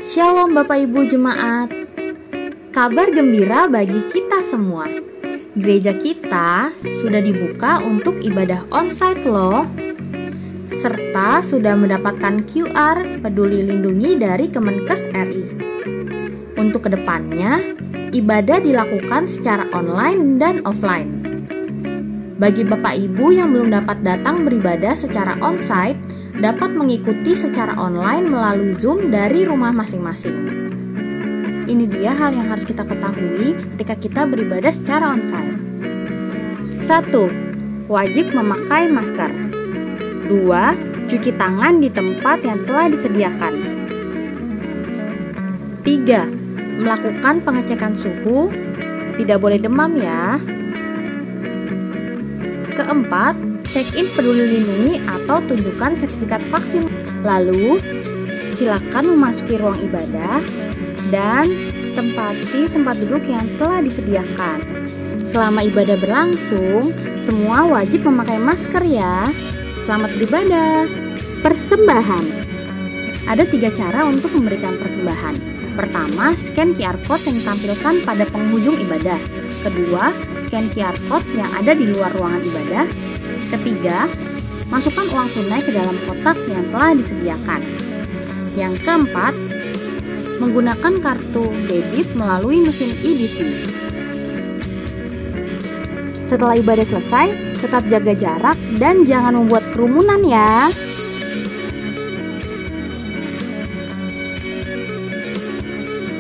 Shalom Bapak Ibu Jemaat. Kabar gembira bagi kita semua. Gereja kita sudah dibuka untuk ibadah onsite loh. Serta sudah mendapatkan QR Peduli Lindungi dari Kemenkes RI. Untuk kedepannya, ibadah dilakukan secara online dan offline. Bagi Bapak Ibu yang belum dapat datang beribadah secara onsite, dapat mengikuti secara online melalui Zoom dari rumah masing-masing. Ini dia hal yang harus kita ketahui ketika kita beribadah secara onsite. 1. Wajib memakai masker. 2. Cuci tangan di tempat yang telah disediakan. 3. Melakukan pengecekan suhu. Tidak boleh demam ya. Keempat, check-in Peduli Lindungi atau tunjukkan sertifikat vaksin. Lalu, silakan memasuki ruang ibadah dan tempati tempat duduk yang telah disediakan. Selama ibadah berlangsung, semua wajib memakai masker ya. Selamat beribadah. Persembahan. Ada 3 cara untuk memberikan persembahan. Pertama, scan QR Code yang ditampilkan pada penghujung ibadah. Kedua, scan QR Code yang ada di luar ruangan ibadah. Ketiga, masukkan uang tunai ke dalam kotak yang telah disediakan. Yang keempat, menggunakan kartu debit melalui mesin EDC. Setelah ibadah selesai, tetap jaga jarak dan jangan membuat kerumunan ya.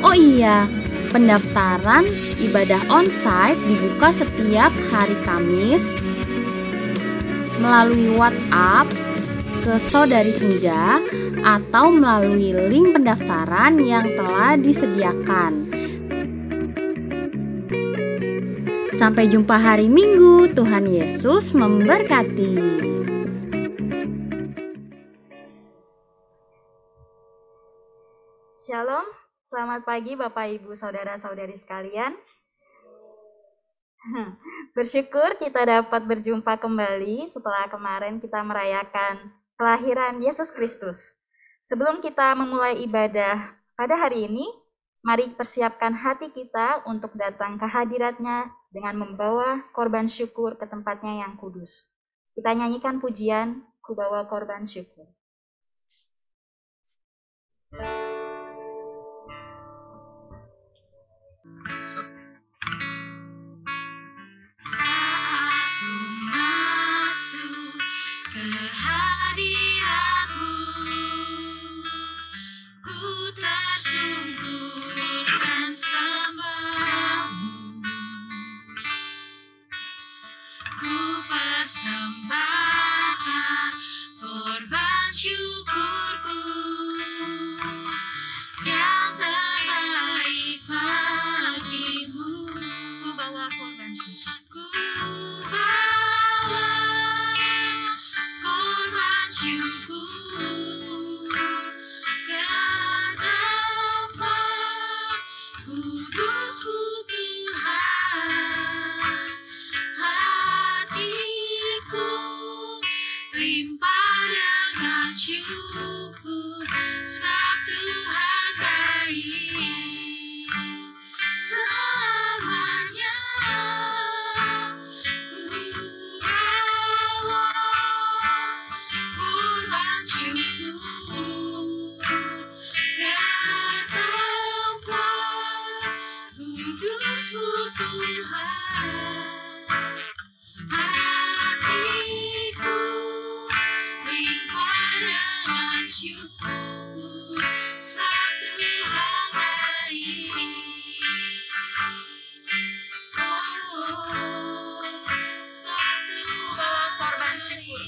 Oh iya, pendaftaran ibadah onsite dibuka setiap hari Kamis melalui WhatsApp ke Saudari Senja atau melalui link pendaftaran yang telah disediakan. Sampai jumpa hari Minggu. Tuhan Yesus memberkati. Shalom, selamat pagi Bapak Ibu Saudara-saudari sekalian. Bersyukur kita dapat berjumpa kembali setelah kemarin kita merayakan kelahiran Yesus Kristus. Sebelum kita memulai ibadah pada hari ini, mari persiapkan hati kita untuk datang ke hadirat-Nya dengan membawa korban syukur ke tempatnya yang kudus. Kita nyanyikan pujian, Ku Bawa Korban Syukur. Hadiratmu, ku tersungkur dan sembahmu, ku persembahkan korban syukurku yang terbaik bagimu. Ku bawa korban syukur, ku bawa korban syukur ke tempat kudus-Mu Tuhan. Hatiku limpah dengan syukur sebab Tuhan baik selamanya. Korban syukur ke tempat kudus-Mu Tuhan. Hatiku limpah dengan syukur sebab Tuhan baik. Sebab Tuhan korban syukur.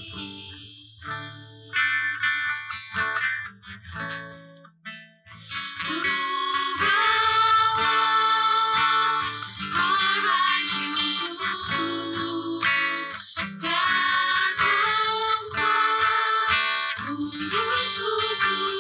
Ku bawa korban syukur ke tempat kudus-Mu Tuhan.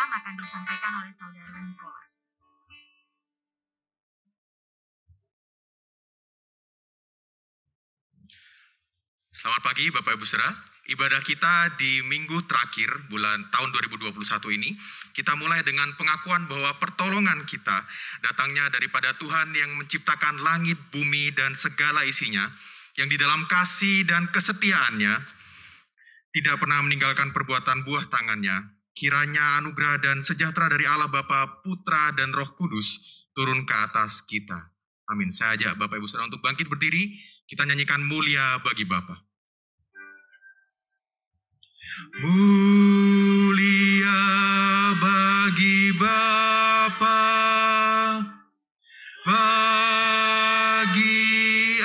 Islam akan disampaikan oleh Saudara Nicholas. Selamat pagi Bapak Ibu Saudara. Ibadah kita di minggu terakhir tahun 2021 ini, kita mulai dengan pengakuan bahwa pertolongan kita datangnya daripada Tuhan yang menciptakan langit, bumi, dan segala isinya, yang di dalam kasih dan kesetiaannya tidak pernah meninggalkan perbuatan buah tangannya. Kiranya anugerah dan sejahtera dari Allah Bapa, Putra, dan Roh Kudus turun ke atas kita. Amin. Saya ajak Bapak Ibu Saudara untuk bangkit berdiri, kita nyanyikan Mulia Bagi Bapa. Mulia bagi Bapa, bagi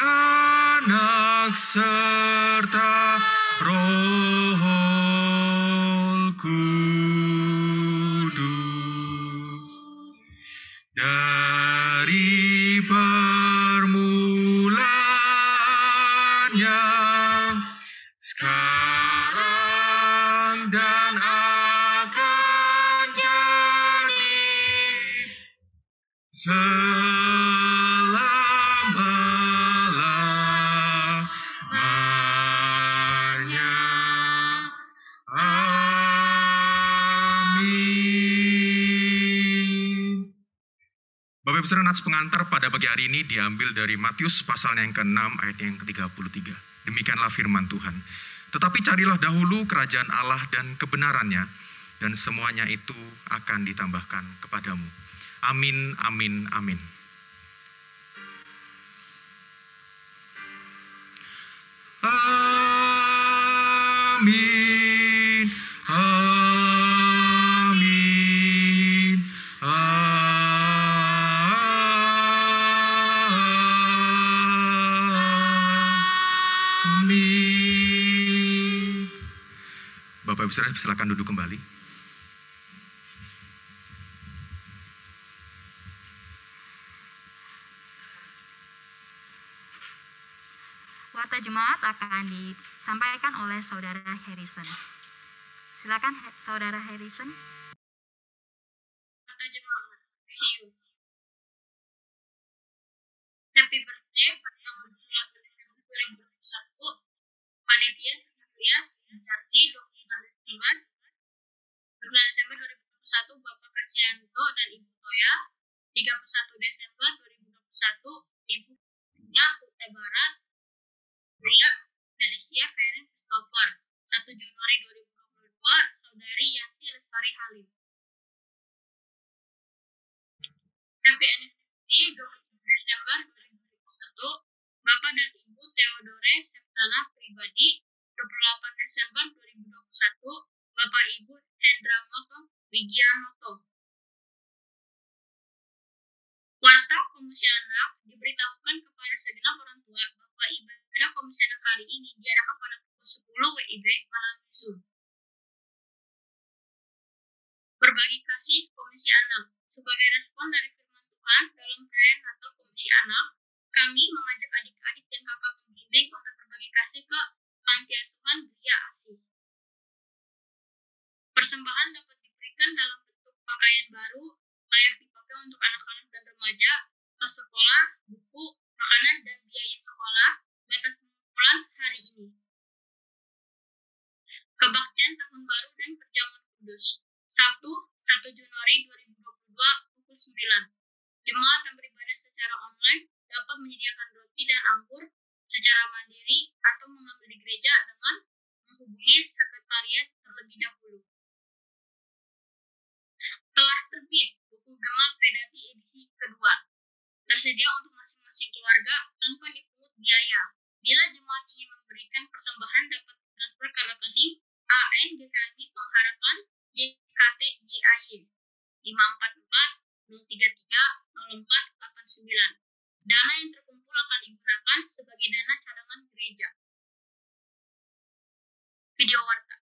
Anak serta Roh Kudus, dari permulaannya sekarang dan akan jadi selama-lamanya. Amin. Bapak Ibu Saudara, nats pengantar pada pagi hari ini diambil dari Matius pasalnya yang ke-6 ayat yang ke-33. Demikianlah firman Tuhan. Tetapi carilah dahulu kerajaan Allah dan kebenarannya, dan semuanya itu akan ditambahkan kepadamu. Amin, amin, amin. Amin, amin, amin. Bapak Ibu Saudara, silakan duduk kembali. Warta jemaat akan disampaikan oleh Saudara Harrison. Silakan Saudara Harrison. Warta jemaat, see you. Happy birthday pada tanggal 8 Desember 2021. Panitia Kristia Sidarti 25 Desember 2021 Bapak Kasianto dan Ibu Toya. 31 Desember 2021 Ibu Nya Kutai Barat. Saya Felicia Ferin Christopher. 1 Januari 2022 Saudari Yanti Lestari Halim. Happy anniversary 27 Desember 2021 Bapak dan Ibu Theodore Septana Pribadi. 28 Desember 2021 Bapak Ibu Hendra Moto Wigianoto. Warta Komisi Anak diberitahukan kepada segenap orang tua bahwa ibadah Komisi Anak hari ini diarahkan pada pukul 10 WIB melalui Zoom. Berbagi kasih Komisi Anak. Sebagai respon dari firman Tuhan dalam perayaan Natal Komisi Anak, kami mengajak adik-adik dan kakak pembimbing untuk berbagi kasih ke Panti Asuhan Gria Asih. Persembahan dapat diberikan dalam bentuk pakaian baru, layak dipakai untuk anak-anak dan remaja, tas sekolah, buku, makanan, dan biaya sekolah. Batas pengumpulan hari ini. Kebaktian Tahun Baru dan Perjamuan Kudus. Sabtu, 1 Januari 2022, pukul 9. Jemaat yang beribadah secara online dapat menyediakan roti dan anggur secara mandiri atau mengambil di gereja dengan menghubungi sekretariat terlebih dahulu. Telah terbit buku Gemah Pedati edisi kedua. Tersedia untuk masing-masing keluarga tanpa dipungut biaya. Bila jemaat ingin memberikan persembahan dapat transfer ke rekening AN GKMI Pengharapan JKT GAY 544 033 0489. Dana yang terkumpul akan digunakan sebagai dana cadangan gereja. Video warta.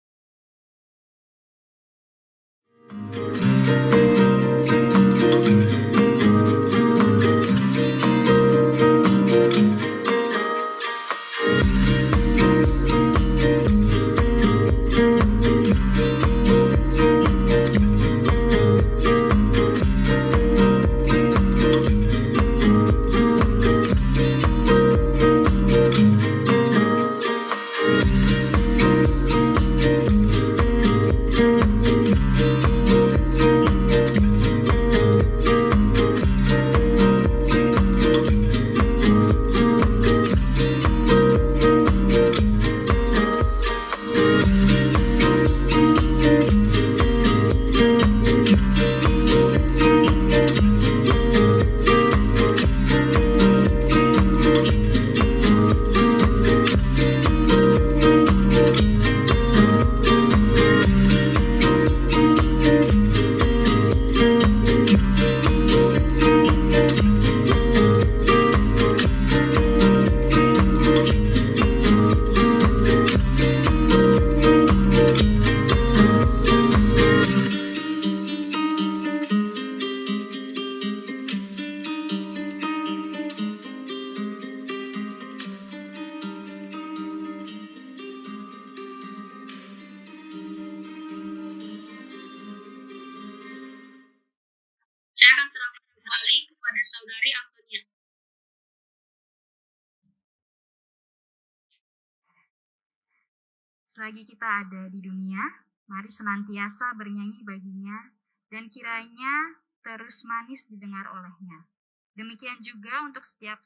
Selagi kita ada di dunia, mari senantiasa bernyanyi baginya, dan kiranya terus manis didengar olehnya. Demikian juga untuk setiap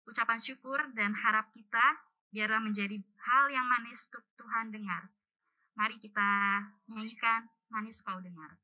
ucapan syukur dan harap kita, biarlah menjadi hal yang manis untuk Tuhan dengar. Mari kita nyanyikan Manis Kau Dengar.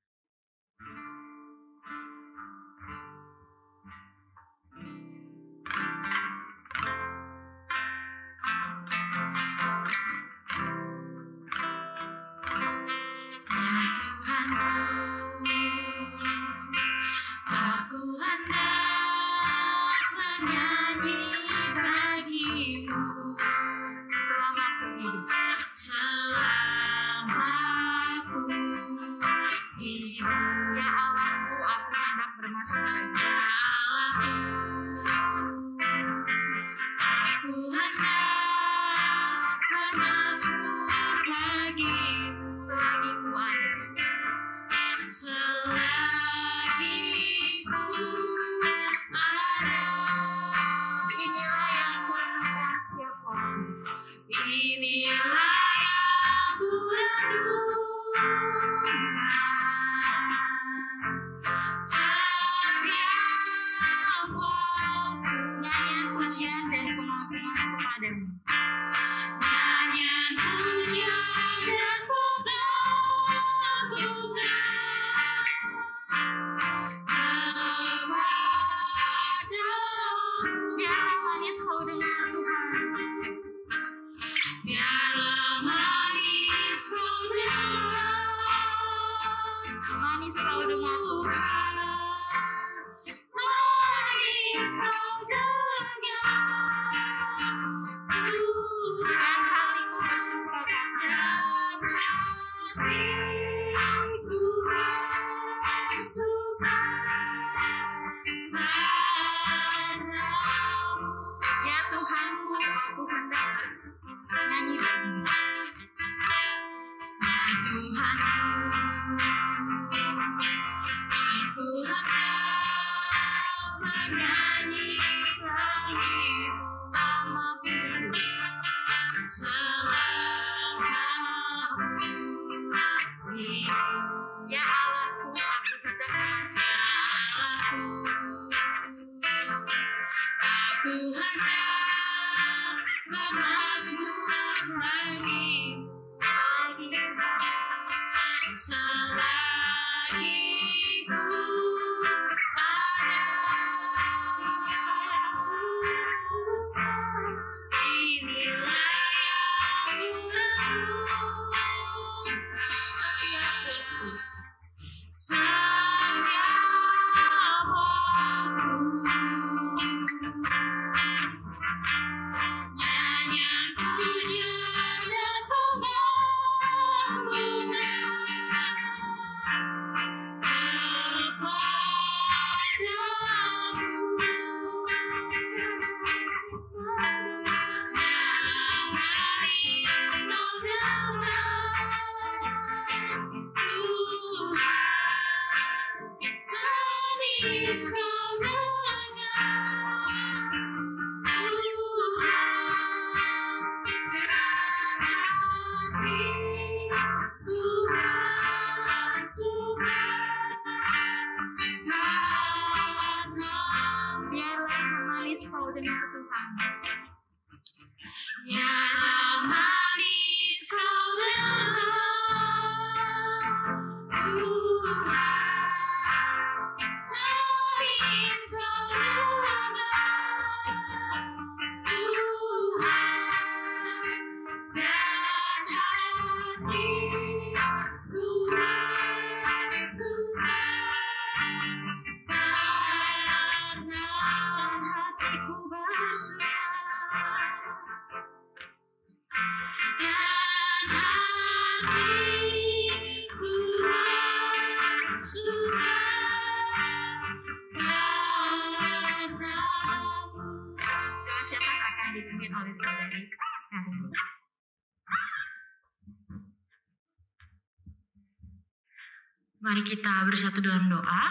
Mari kita bersatu dalam doa.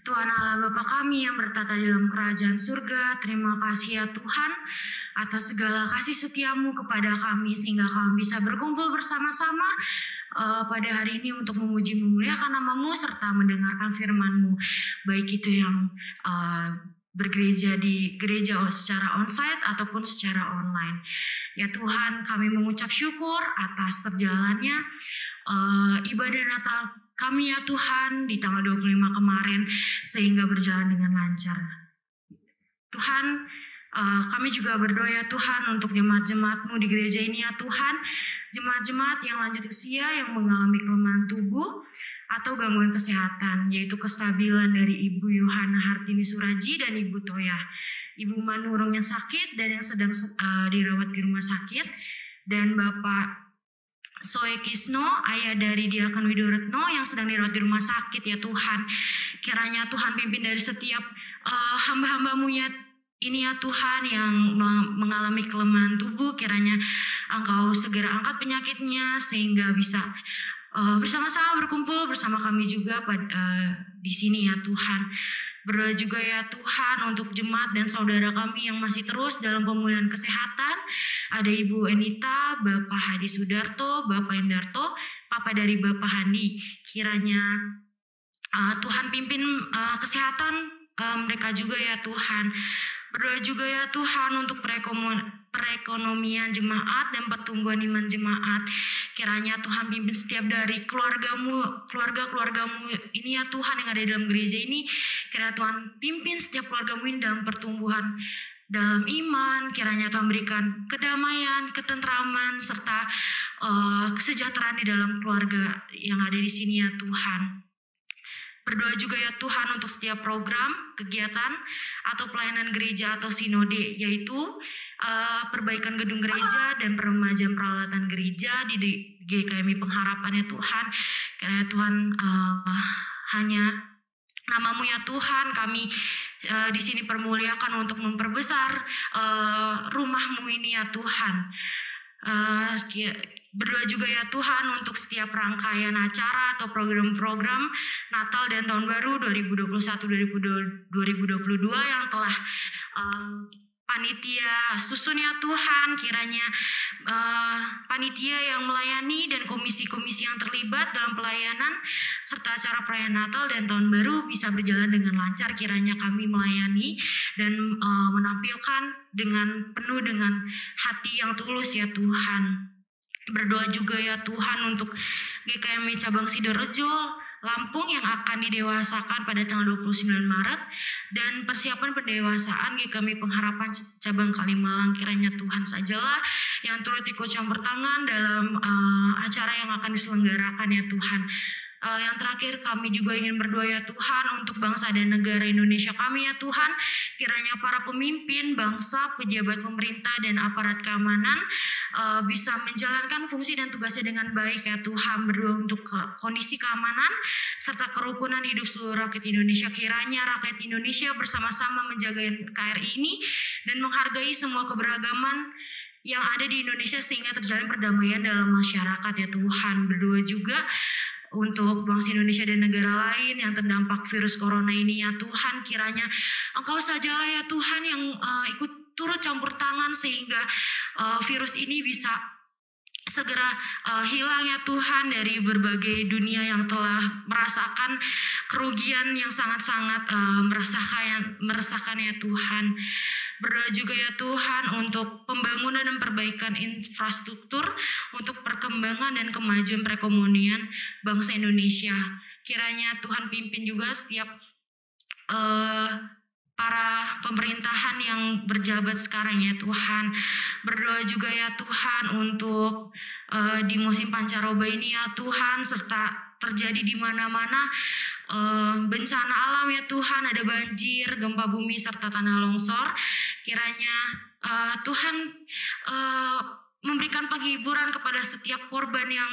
Tuhan Allah Bapa kami yang bertata di dalam kerajaan surga, terima kasih ya Tuhan atas segala kasih setiamu kepada kami, sehingga kami bisa berkumpul bersama-sama pada hari ini untuk memuji memuliakan nama-Mu serta mendengarkan firman-Mu, baik itu yang bergereja di gereja secara onsite ataupun secara online. Ya Tuhan, kami mengucap syukur atas terjalannya ibadah Natal kami ya Tuhan di tanggal 25 kemarin sehingga berjalan dengan lancar. Tuhan, kami juga berdoa ya Tuhan untuk jemaat-jemaat-Mu di gereja ini ya Tuhan, jemaat-jemaat yang lanjut usia yang mengalami kelemahan tubuh atau gangguan kesehatan, yaitu kestabilan dari Ibu Yohana Hartini Suraji dan Ibu Toya, Ibu Manurung yang sakit dan yang sedang dirawat di rumah sakit, dan Bapak Soe Kisno, ayah dari Diakon Widoretno yang sedang dirawat di rumah sakit ya Tuhan. Kiranya Tuhan pimpin dari setiap hamba-hamba-Mu ya ini ya Tuhan yang mengalami kelemahan tubuh, kiranya Engkau segera angkat penyakitnya sehingga bisa bersama-sama berkumpul bersama kami juga di sini ya Tuhan. Berdoa juga ya Tuhan untuk jemaat dan saudara kami yang masih terus dalam pemulihan kesehatan. Ada Ibu Enita, Bapak Hadi Sudarto, Bapak Endarto, Papa dari Bapak Handi. Kiranya Tuhan pimpin kesehatan mereka juga ya Tuhan. Berdoa juga ya Tuhan untuk perekonomian jemaat dan pertumbuhan iman jemaat. Kiranya Tuhan pimpin setiap dari keluarga-Mu ini ya Tuhan yang ada di dalam gereja ini. Kiranya Tuhan pimpin setiap keluarga-Mu ini dalam pertumbuhan dalam iman. Kiranya Tuhan berikan kedamaian, ketentraman, serta kesejahteraan di dalam keluarga yang ada di sini ya Tuhan. Berdoa juga ya Tuhan untuk setiap program, kegiatan, atau pelayanan gereja atau sinode, yaitu perbaikan gedung gereja dan peremajaan peralatan gereja di GKMI Pengharapan ya Tuhan. Karena Tuhan hanya nama-Mu ya Tuhan, kami di sini permuliakan untuk memperbesar rumah-Mu ini ya Tuhan. Berdoa juga ya Tuhan untuk setiap rangkaian acara atau program-program Natal dan Tahun Baru 2021-2022 yang telah panitia susun ya Tuhan. Kiranya panitia yang melayani dan komisi-komisi yang terlibat dalam pelayanan serta acara perayaan Natal dan Tahun Baru bisa berjalan dengan lancar. Kiranya kami melayani dan menampilkan dengan penuh dengan hati yang tulus ya Tuhan. Berdoa juga ya Tuhan untuk GKMI Cabang Sidorejo, Lampung yang akan didewasakan pada tanggal 29 Maret dan persiapan pendewasaan GKMI Pengharapan Cabang Kalimalang. Kiranya Tuhan sajalah yang turut ikut campur tangan dalam acara yang akan diselenggarakan ya Tuhan. Yang terakhir kami juga ingin berdoa ya Tuhan untuk bangsa dan negara Indonesia kami ya Tuhan. Kiranya para pemimpin bangsa, pejabat pemerintah dan aparat keamanan bisa menjalankan fungsi dan tugasnya dengan baik ya Tuhan. Berdoa untuk kondisi keamanan serta kerukunan hidup seluruh rakyat Indonesia. Kiranya rakyat Indonesia bersama-sama menjaga NKRI ini dan menghargai semua keberagaman yang ada di Indonesia sehingga terjalin perdamaian dalam masyarakat ya Tuhan. Berdoa juga untuk bangsa Indonesia dan negara lain yang terdampak virus corona ini ya Tuhan. Kiranya Engkau sajalah ya Tuhan yang ikut turut campur tangan sehingga virus ini bisa segera hilang ya Tuhan dari berbagai dunia yang telah merasakan kerugian yang sangat-sangat meresahkan ya Tuhan. Berdoa juga ya Tuhan untuk pembangunan dan perbaikan infrastruktur untuk perkembangan dan kemajuan perekonomian bangsa Indonesia. Kiranya Tuhan pimpin juga setiap para pemerintahan yang berjabat sekarang ya Tuhan. Berdoa juga ya Tuhan untuk di musim pancaroba ini ya Tuhan, serta terjadi di mana-mana bencana alam ya Tuhan, ada banjir, gempa bumi serta tanah longsor. Kiranya Tuhan memberikan penghiburan kepada setiap korban yang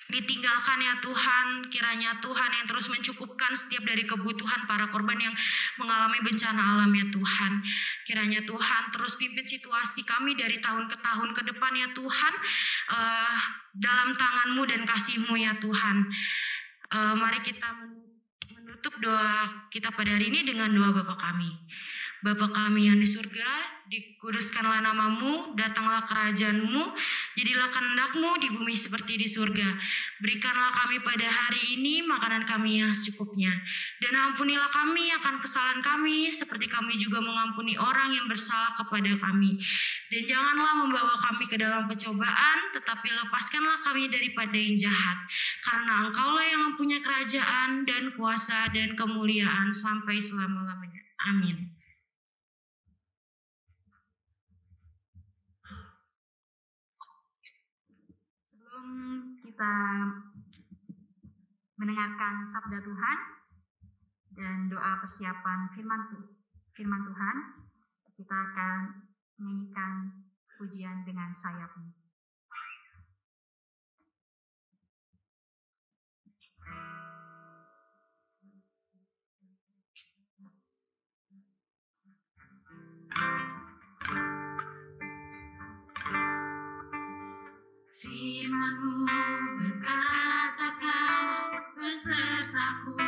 ditinggalkan ya Tuhan. Kiranya Tuhan yang terus mencukupkan setiap dari kebutuhan para korban yang mengalami bencana alam ya Tuhan. Kiranya Tuhan terus pimpin situasi kami dari tahun ke tahun ke depan ya Tuhan, dalam tangan-Mu dan kasih-Mu ya Tuhan. Mari kita menutup doa kita pada hari ini dengan doa Bapa kami. Bapa kami yang di surga, dikuduskanlah namamu, datanglah kerajaan-mu, jadilah kehendak-mu di bumi seperti di surga. Berikanlah kami pada hari ini makanan kami yang secukupnya. Dan ampunilah kami akan kesalahan kami, seperti kami juga mengampuni orang yang bersalah kepada kami. Dan janganlah membawa kami ke dalam pencobaan, tetapi lepaskanlah kami daripada yang jahat. Karena Engkaulah yang mempunyai kerajaan dan kuasa dan kemuliaan sampai selama-lamanya. Amin. Sebelum kita mendengarkan sabda Tuhan dan doa persiapan firman Tuhan, kita akan menyanyikan pujian dengan sayapmu. Firman-Mu berkata, Kau besertaku,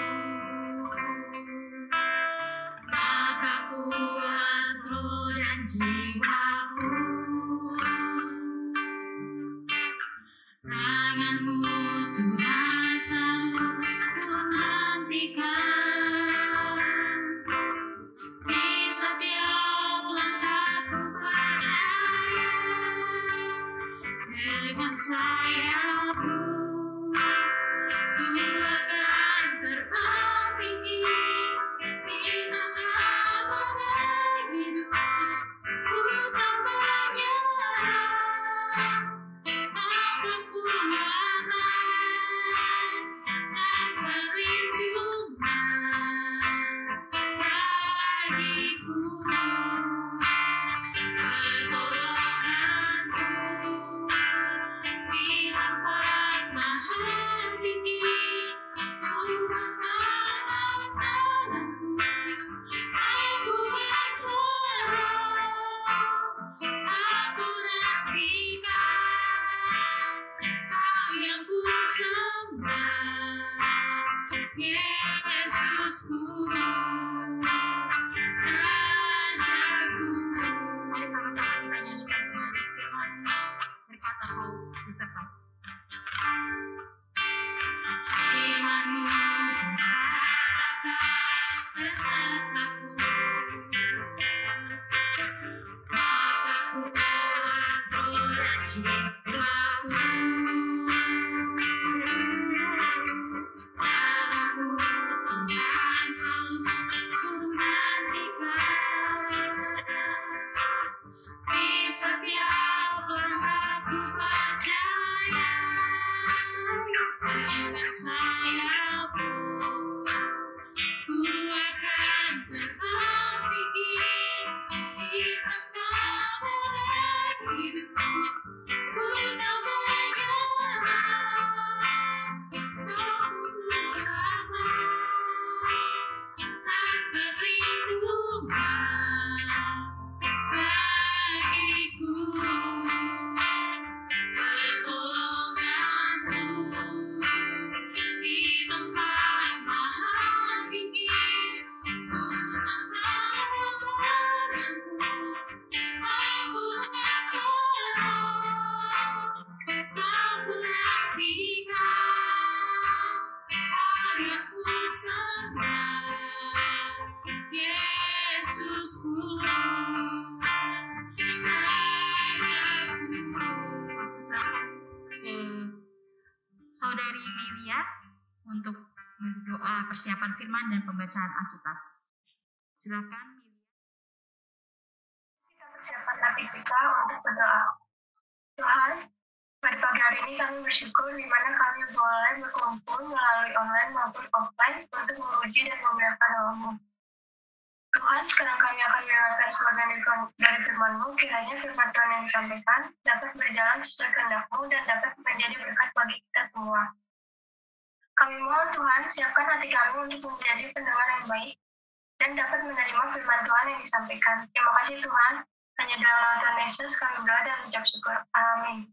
maka kuat roh dan jiwaku. Tangan-Mu Tuhan selalu ku nantikan, di setiap langkahku percaya. Dengan sayap-Mu ku akan terbang tinggi di tengah badai hidup. Ku tak menyerah, tak kekuatan dan perlindungan bagiku. Pertolongan-Mu di tempat maha tinggi, ku mengangkat tanganku, aku berserah, aku nantikan Kau yang ku sembah, Yesusku, Rajaku. Mari sama-sama kita nyanyikan kembali firman-Mu berkata, Kau besertaku. Firman-Mu berkata, Kau besertaku, maka kuat roh dan jiwaku. Tangan-Mu Tuhan selalu ku nantikan, di setiap langkahku percaya. Dengan sayap-Mu ku akan terbang tinggi di tengah badai hidup. Ku tak menyerah, tak kekuatan dan perlindungan bagiku. Pertolongan-Mu di tempat maha tinggi, ku angkat tanganku, aku berserah, aku nantikan Kau yang ku sembah, Yesusku, Rajaku. Aku serahkan ke Saudari Melia untuk doa persiapan firman dan pembacaan Alkitab. Silakan Melia. Kita persiapkan hati kita untuk berdoa. Tuhan, pada pagi hari ini kami bersyukur di mana kami boleh berkumpul melalui online maupun offline untuk memuji dan memuliakan nama-Mu. Tuhan, sekarang kami akan mendengarkan sebagian dari firman-Mu, kiranya firman Tuhan yang disampaikan dapat berjalan sesuai kehendak-Mu dan dapat menjadi berkat bagi kita semua. Kami mohon Tuhan, siapkan hati kami untuk menjadi pendengar yang baik dan dapat menerima firman Tuhan yang disampaikan. Terima kasih Tuhan, hanya dalam nama Tuhan Yesus kami berdoa dan mengucap syukur. Amin.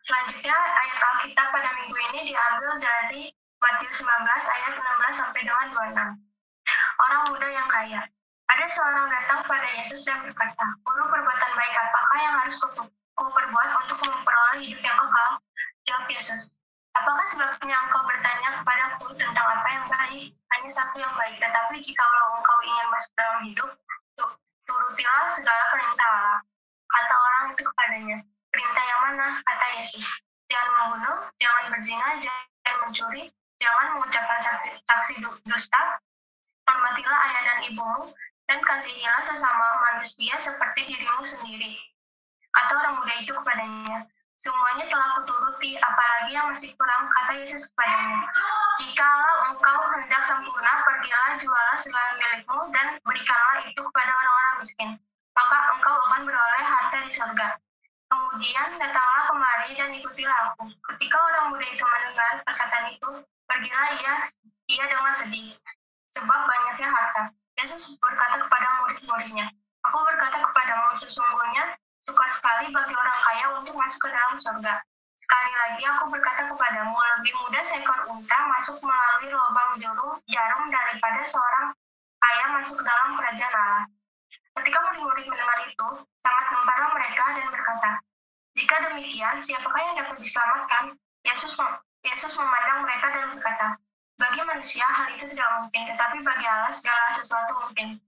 Selanjutnya, ayat Alkitab pada minggu ini diambil dari Matius 15 ayat 16 sampai dengan 26. Orang muda yang kaya. Pada Ada seorang datang pada Yesus dan berkata, "Guru, perbuatan baik apakah yang harus kuperbuat untuk memperoleh hidup yang kekal?" Jawab Yesus, "Apakah sebabnya engkau bertanya kepadaku tentang apa yang baik? Hanya satu yang baik, tetapi jikalau engkau ingin masuk dalam hidup, turutilah segala perintah Allah." Kata orang itu kepadanya, "Perintah yang mana?" Kata Yesus, "Jangan membunuh, jangan berzina, jangan mencuri, jangan mengucapkan saksi dusta, hormatilah ayah dan ibumu, dan kasihilah sesama manusia seperti dirimu sendiri." Kata orang muda itu kepadanya, "Semuanya telah kuturuti, apalagi yang masih kurang?" Kata Yesus kepadanya, "Jikalau engkau hendak sempurna, pergilah, jualah segala milikmu, dan berikanlah itu kepada orang-orang miskin. Maka engkau akan beroleh harta di surga. Kemudian datanglah kemari dan ikutilah aku." Ketika orang muda itu mendengar perkataan itu, pergilah ia dengan sedih, sebab banyaknya harta. Yesus berkata kepada murid-muridnya, "Aku berkata kepadamu, sesungguhnya sukar sekali bagi orang kaya untuk masuk ke dalam surga. Sekali lagi aku berkata kepadamu, lebih mudah seekor unta masuk melalui lubang jarum daripada seorang kaya masuk ke dalam kerajaan Allah." Ketika murid-murid mendengar itu, sangat gemparlah mereka dan berkata, "Jika demikian, siapakah yang dapat diselamatkan?" Yesus memandang mereka dan berkata, "Bagi manusia hal itu tidak mungkin, tetapi bagi Allah segala sesuatu mungkin."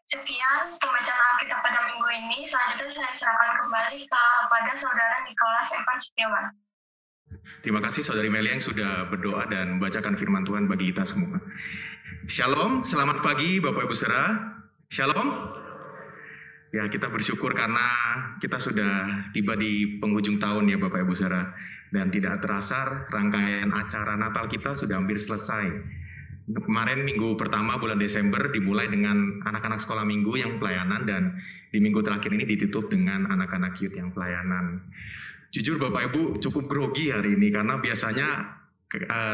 Sekian pembacaan Alkitab pada minggu ini. Selanjutnya saya serahkan kembali kepada Saudara Nicholas Evan Setiawan. Terima kasih Saudari Melia yang sudah berdoa dan membacakan firman Tuhan bagi kita semua. Shalom, selamat pagi Bapak Ibu Saudara. Shalom. Ya, kita bersyukur karena kita sudah tiba di penghujung tahun ya Bapak Ibu Saudara. Dan tidak terasa rangkaian acara Natal kita sudah hampir selesai. Kemarin minggu pertama bulan Desember dimulai dengan anak-anak sekolah minggu yang pelayanan, dan di minggu terakhir ini ditutup dengan anak-anak youth yang pelayanan. Jujur Bapak Ibu cukup grogi hari ini karena biasanya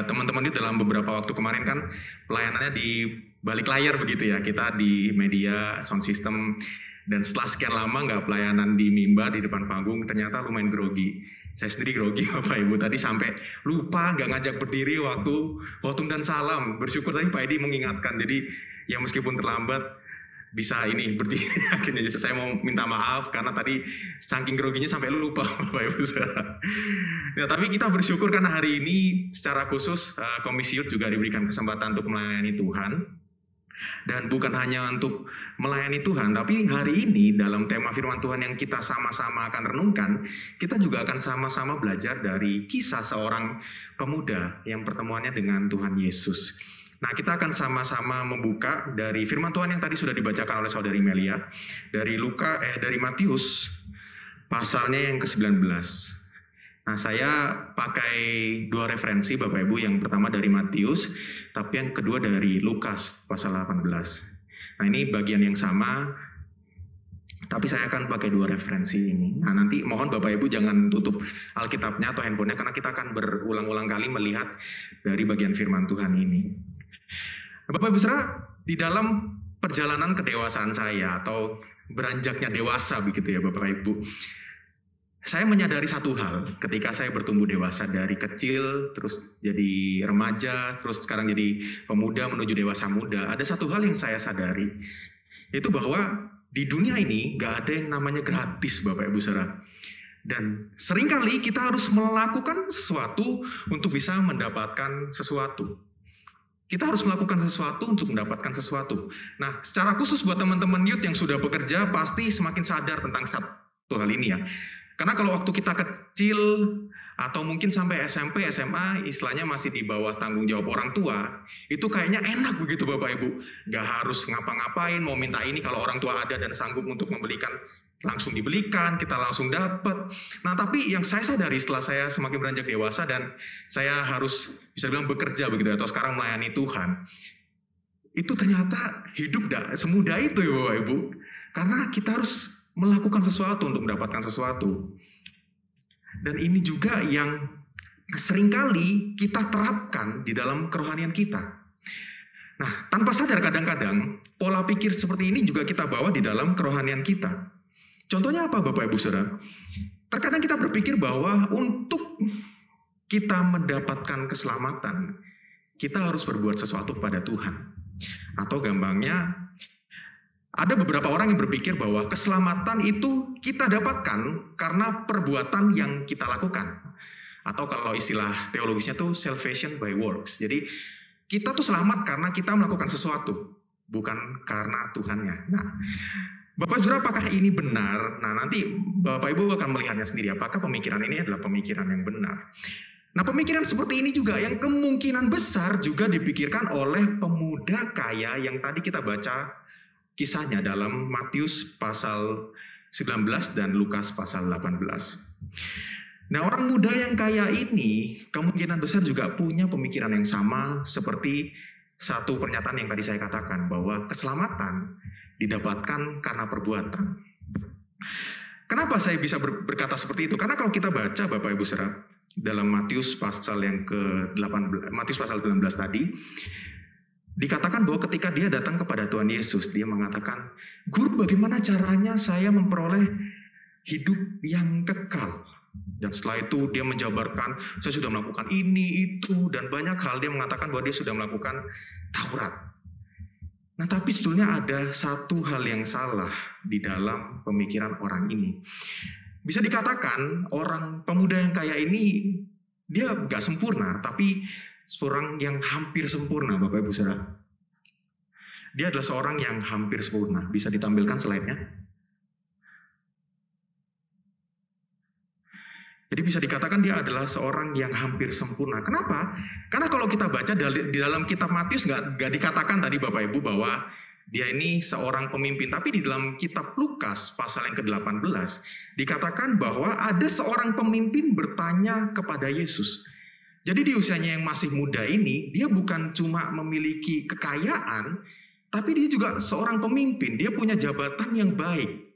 teman-teman itu dalam beberapa waktu kemarin kan pelayanannya di balik layar begitu ya, kita di media sound system, dan setelah sekian lama nggak pelayanan di mimbar di depan panggung ternyata lumayan grogi. Saya sendiri grogi Bapak Ibu, tadi sampai lupa nggak ngajak berdiri waktu khotbah dan salam. Bersyukur tadi Pak Edi mengingatkan, jadi ya meskipun terlambat bisa ini berdiri akhirnya. Jadi saya mau minta maaf karena tadi saking groginya sampai lupa Bapak Ibu. Ya, tapi kita bersyukur karena hari ini secara khusus Komisi Youth juga diberikan kesempatan untuk melayani Tuhan. Dan bukan hanya untuk melayani Tuhan, tapi hari ini dalam tema firman Tuhan yang kita sama-sama akan renungkan, kita juga akan sama-sama belajar dari kisah seorang pemuda yang pertemuannya dengan Tuhan Yesus. Nah, kita akan sama-sama membuka dari firman Tuhan yang tadi sudah dibacakan oleh Saudari Melia, dari Matius pasalnya yang ke-19. Nah, saya pakai dua referensi Bapak Ibu, yang pertama dari Matius, tapi yang kedua dari Lukas pasal 18. Nah, ini bagian yang sama, tapi saya akan pakai dua referensi ini. Nah, nanti mohon Bapak Ibu jangan tutup Alkitabnya atau handphonenya, karena kita akan berulang-ulang kali melihat dari bagian firman Tuhan ini. Nah, Bapak Ibu saudara, di dalam perjalanan kedewasaan saya atau beranjaknya dewasa begitu ya Bapak Ibu, saya menyadari satu hal ketika saya bertumbuh dewasa, dari kecil terus jadi remaja, terus sekarang jadi pemuda menuju dewasa muda. Ada satu hal yang saya sadari, yaitu bahwa di dunia ini gak ada yang namanya gratis Bapak Ibu saudara. Dan seringkali kita harus melakukan sesuatu untuk bisa mendapatkan sesuatu. Kita harus melakukan sesuatu untuk mendapatkan sesuatu. Nah, secara khusus buat teman-teman youth yang sudah bekerja pasti semakin sadar tentang satu hal ini ya. Karena kalau waktu kita kecil atau mungkin sampai SMP, SMA, istilahnya masih di bawah tanggung jawab orang tua, itu kayaknya enak begitu Bapak Ibu. Gak harus ngapa-ngapain, mau minta ini kalau orang tua ada dan sanggup untuk membelikan, langsung dibelikan, kita langsung dapat. Nah, tapi yang saya sadari setelah saya semakin beranjak dewasa dan saya harus bisa bilang bekerja begitu atau sekarang melayani Tuhan, itu ternyata hidup gak semudah itu ya Bapak Ibu. Karena kita harus melakukan sesuatu untuk mendapatkan sesuatu. Dan ini juga yang seringkali kita terapkan di dalam kerohanian kita. Nah, tanpa sadar kadang-kadang pola pikir seperti ini juga kita bawa di dalam kerohanian kita. Contohnya apa Bapak Ibu Saudara? Terkadang kita berpikir bahwa untuk kita mendapatkan keselamatan, kita harus berbuat sesuatu pada Tuhan. Atau gampangnya, Ada beberapa orang yang berpikir bahwa keselamatan itu kita dapatkan karena perbuatan yang kita lakukan. Atau kalau istilah teologisnya tuh salvation by works. Jadi kita tuh selamat karena kita melakukan sesuatu, bukan karena Tuhannya. Nah, Bapak Saudara, apakah ini benar? Nah, nanti Bapak Ibu akan melihatnya sendiri apakah pemikiran ini adalah pemikiran yang benar. Nah, pemikiran seperti ini juga yang kemungkinan besar juga dipikirkan oleh pemuda kaya yang tadi kita baca kisahnya dalam Matius pasal 19 dan Lukas pasal 18. Nah, orang muda yang kaya ini kemungkinan besar juga punya pemikiran yang sama seperti satu pernyataan yang tadi saya katakan, bahwa keselamatan didapatkan karena perbuatan. Kenapa saya bisa berkata seperti itu? Karena kalau kita baca Bapak Ibu Saudara dalam Matius pasal yang ke-18, Matius pasal 19 tadi, dikatakan bahwa ketika dia datang kepada Tuhan Yesus, dia mengatakan, "Guru, bagaimana caranya saya memperoleh hidup yang kekal?" Dan setelah itu dia menjabarkan, "Saya sudah melakukan ini, itu, dan banyak hal." Dia mengatakan bahwa dia sudah melakukan Taurat. Nah, tapi sebetulnya ada satu hal yang salah di dalam pemikiran orang ini. Bisa dikatakan orang pemuda yang kaya ini, dia gak sempurna, tapi seorang yang hampir sempurna, Bapak Ibu Saudara. Dia adalah seorang yang hampir sempurna. Bisa ditampilkan slide-nya? Jadi bisa dikatakan dia adalah seorang yang hampir sempurna. Kenapa? Karena kalau kita baca di dalam kitab Matius nggak dikatakan tadi Bapak Ibu bahwa dia ini seorang pemimpin. Tapi di dalam kitab Lukas pasal yang ke-18 dikatakan bahwa ada seorang pemimpin bertanya kepada Yesus. Jadi di usianya yang masih muda ini, dia bukan cuma memiliki kekayaan, tapi dia juga seorang pemimpin. Dia punya jabatan yang baik.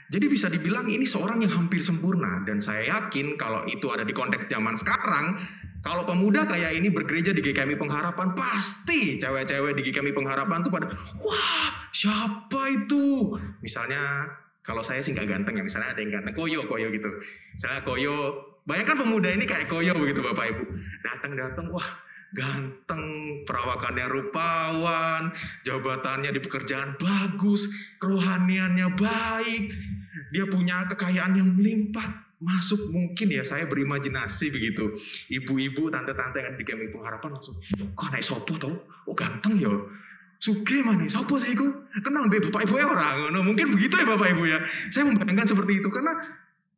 Jadi bisa dibilang ini seorang yang hampir sempurna. Dan saya yakin kalau itu ada di konteks zaman sekarang, kalau pemuda kayak ini bergereja di GKMI Pengharapan, pasti cewek-cewek di GKMI Pengharapan tuh pada, "Wah, siapa itu?" Misalnya, kalau saya sih nggak ganteng ya, misalnya ada yang ganteng, Koyo gitu. Misalnya Koyo, bayangkan pemuda ini kayak Koyo begitu Bapak Ibu. Datang, wah ganteng, perawakannya rupawan, jabatannya di pekerjaan bagus, kerohaniannya baik, dia punya kekayaan yang melimpah. Masuk mungkin ya, saya berimajinasi begitu. Ibu-ibu, tante-tante yang di GKMI Pengharapan langsung, "Kok naik sopo tau? Oh ganteng ya. Suge mana? Sopo saya iku? Kenal be Bapak Ibu ya orang." Nah, mungkin begitu ya Bapak Ibu ya. Saya membayangkan seperti itu karena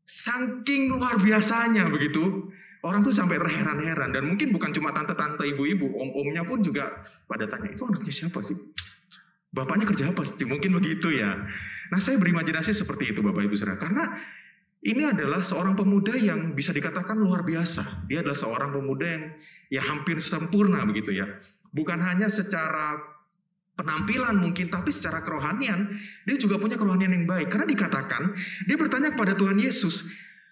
saking luar biasanya begitu. Orang tuh sampai terheran-heran, dan mungkin bukan cuma tante-tante, ibu-ibu, om-omnya pun juga pada tanya, "Itu anaknya siapa sih? Bapaknya kerja apa sih?" Mungkin begitu ya. Nah, saya berimajinasi seperti itu Bapak Ibu Saudara, karena ini adalah seorang pemuda yang bisa dikatakan luar biasa. Dia adalah seorang pemuda yang ya hampir sempurna begitu ya. Bukan hanya secara penampilan mungkin, tapi secara kerohanian, dia juga punya kerohanian yang baik. Karena dikatakan, dia bertanya kepada Tuhan Yesus,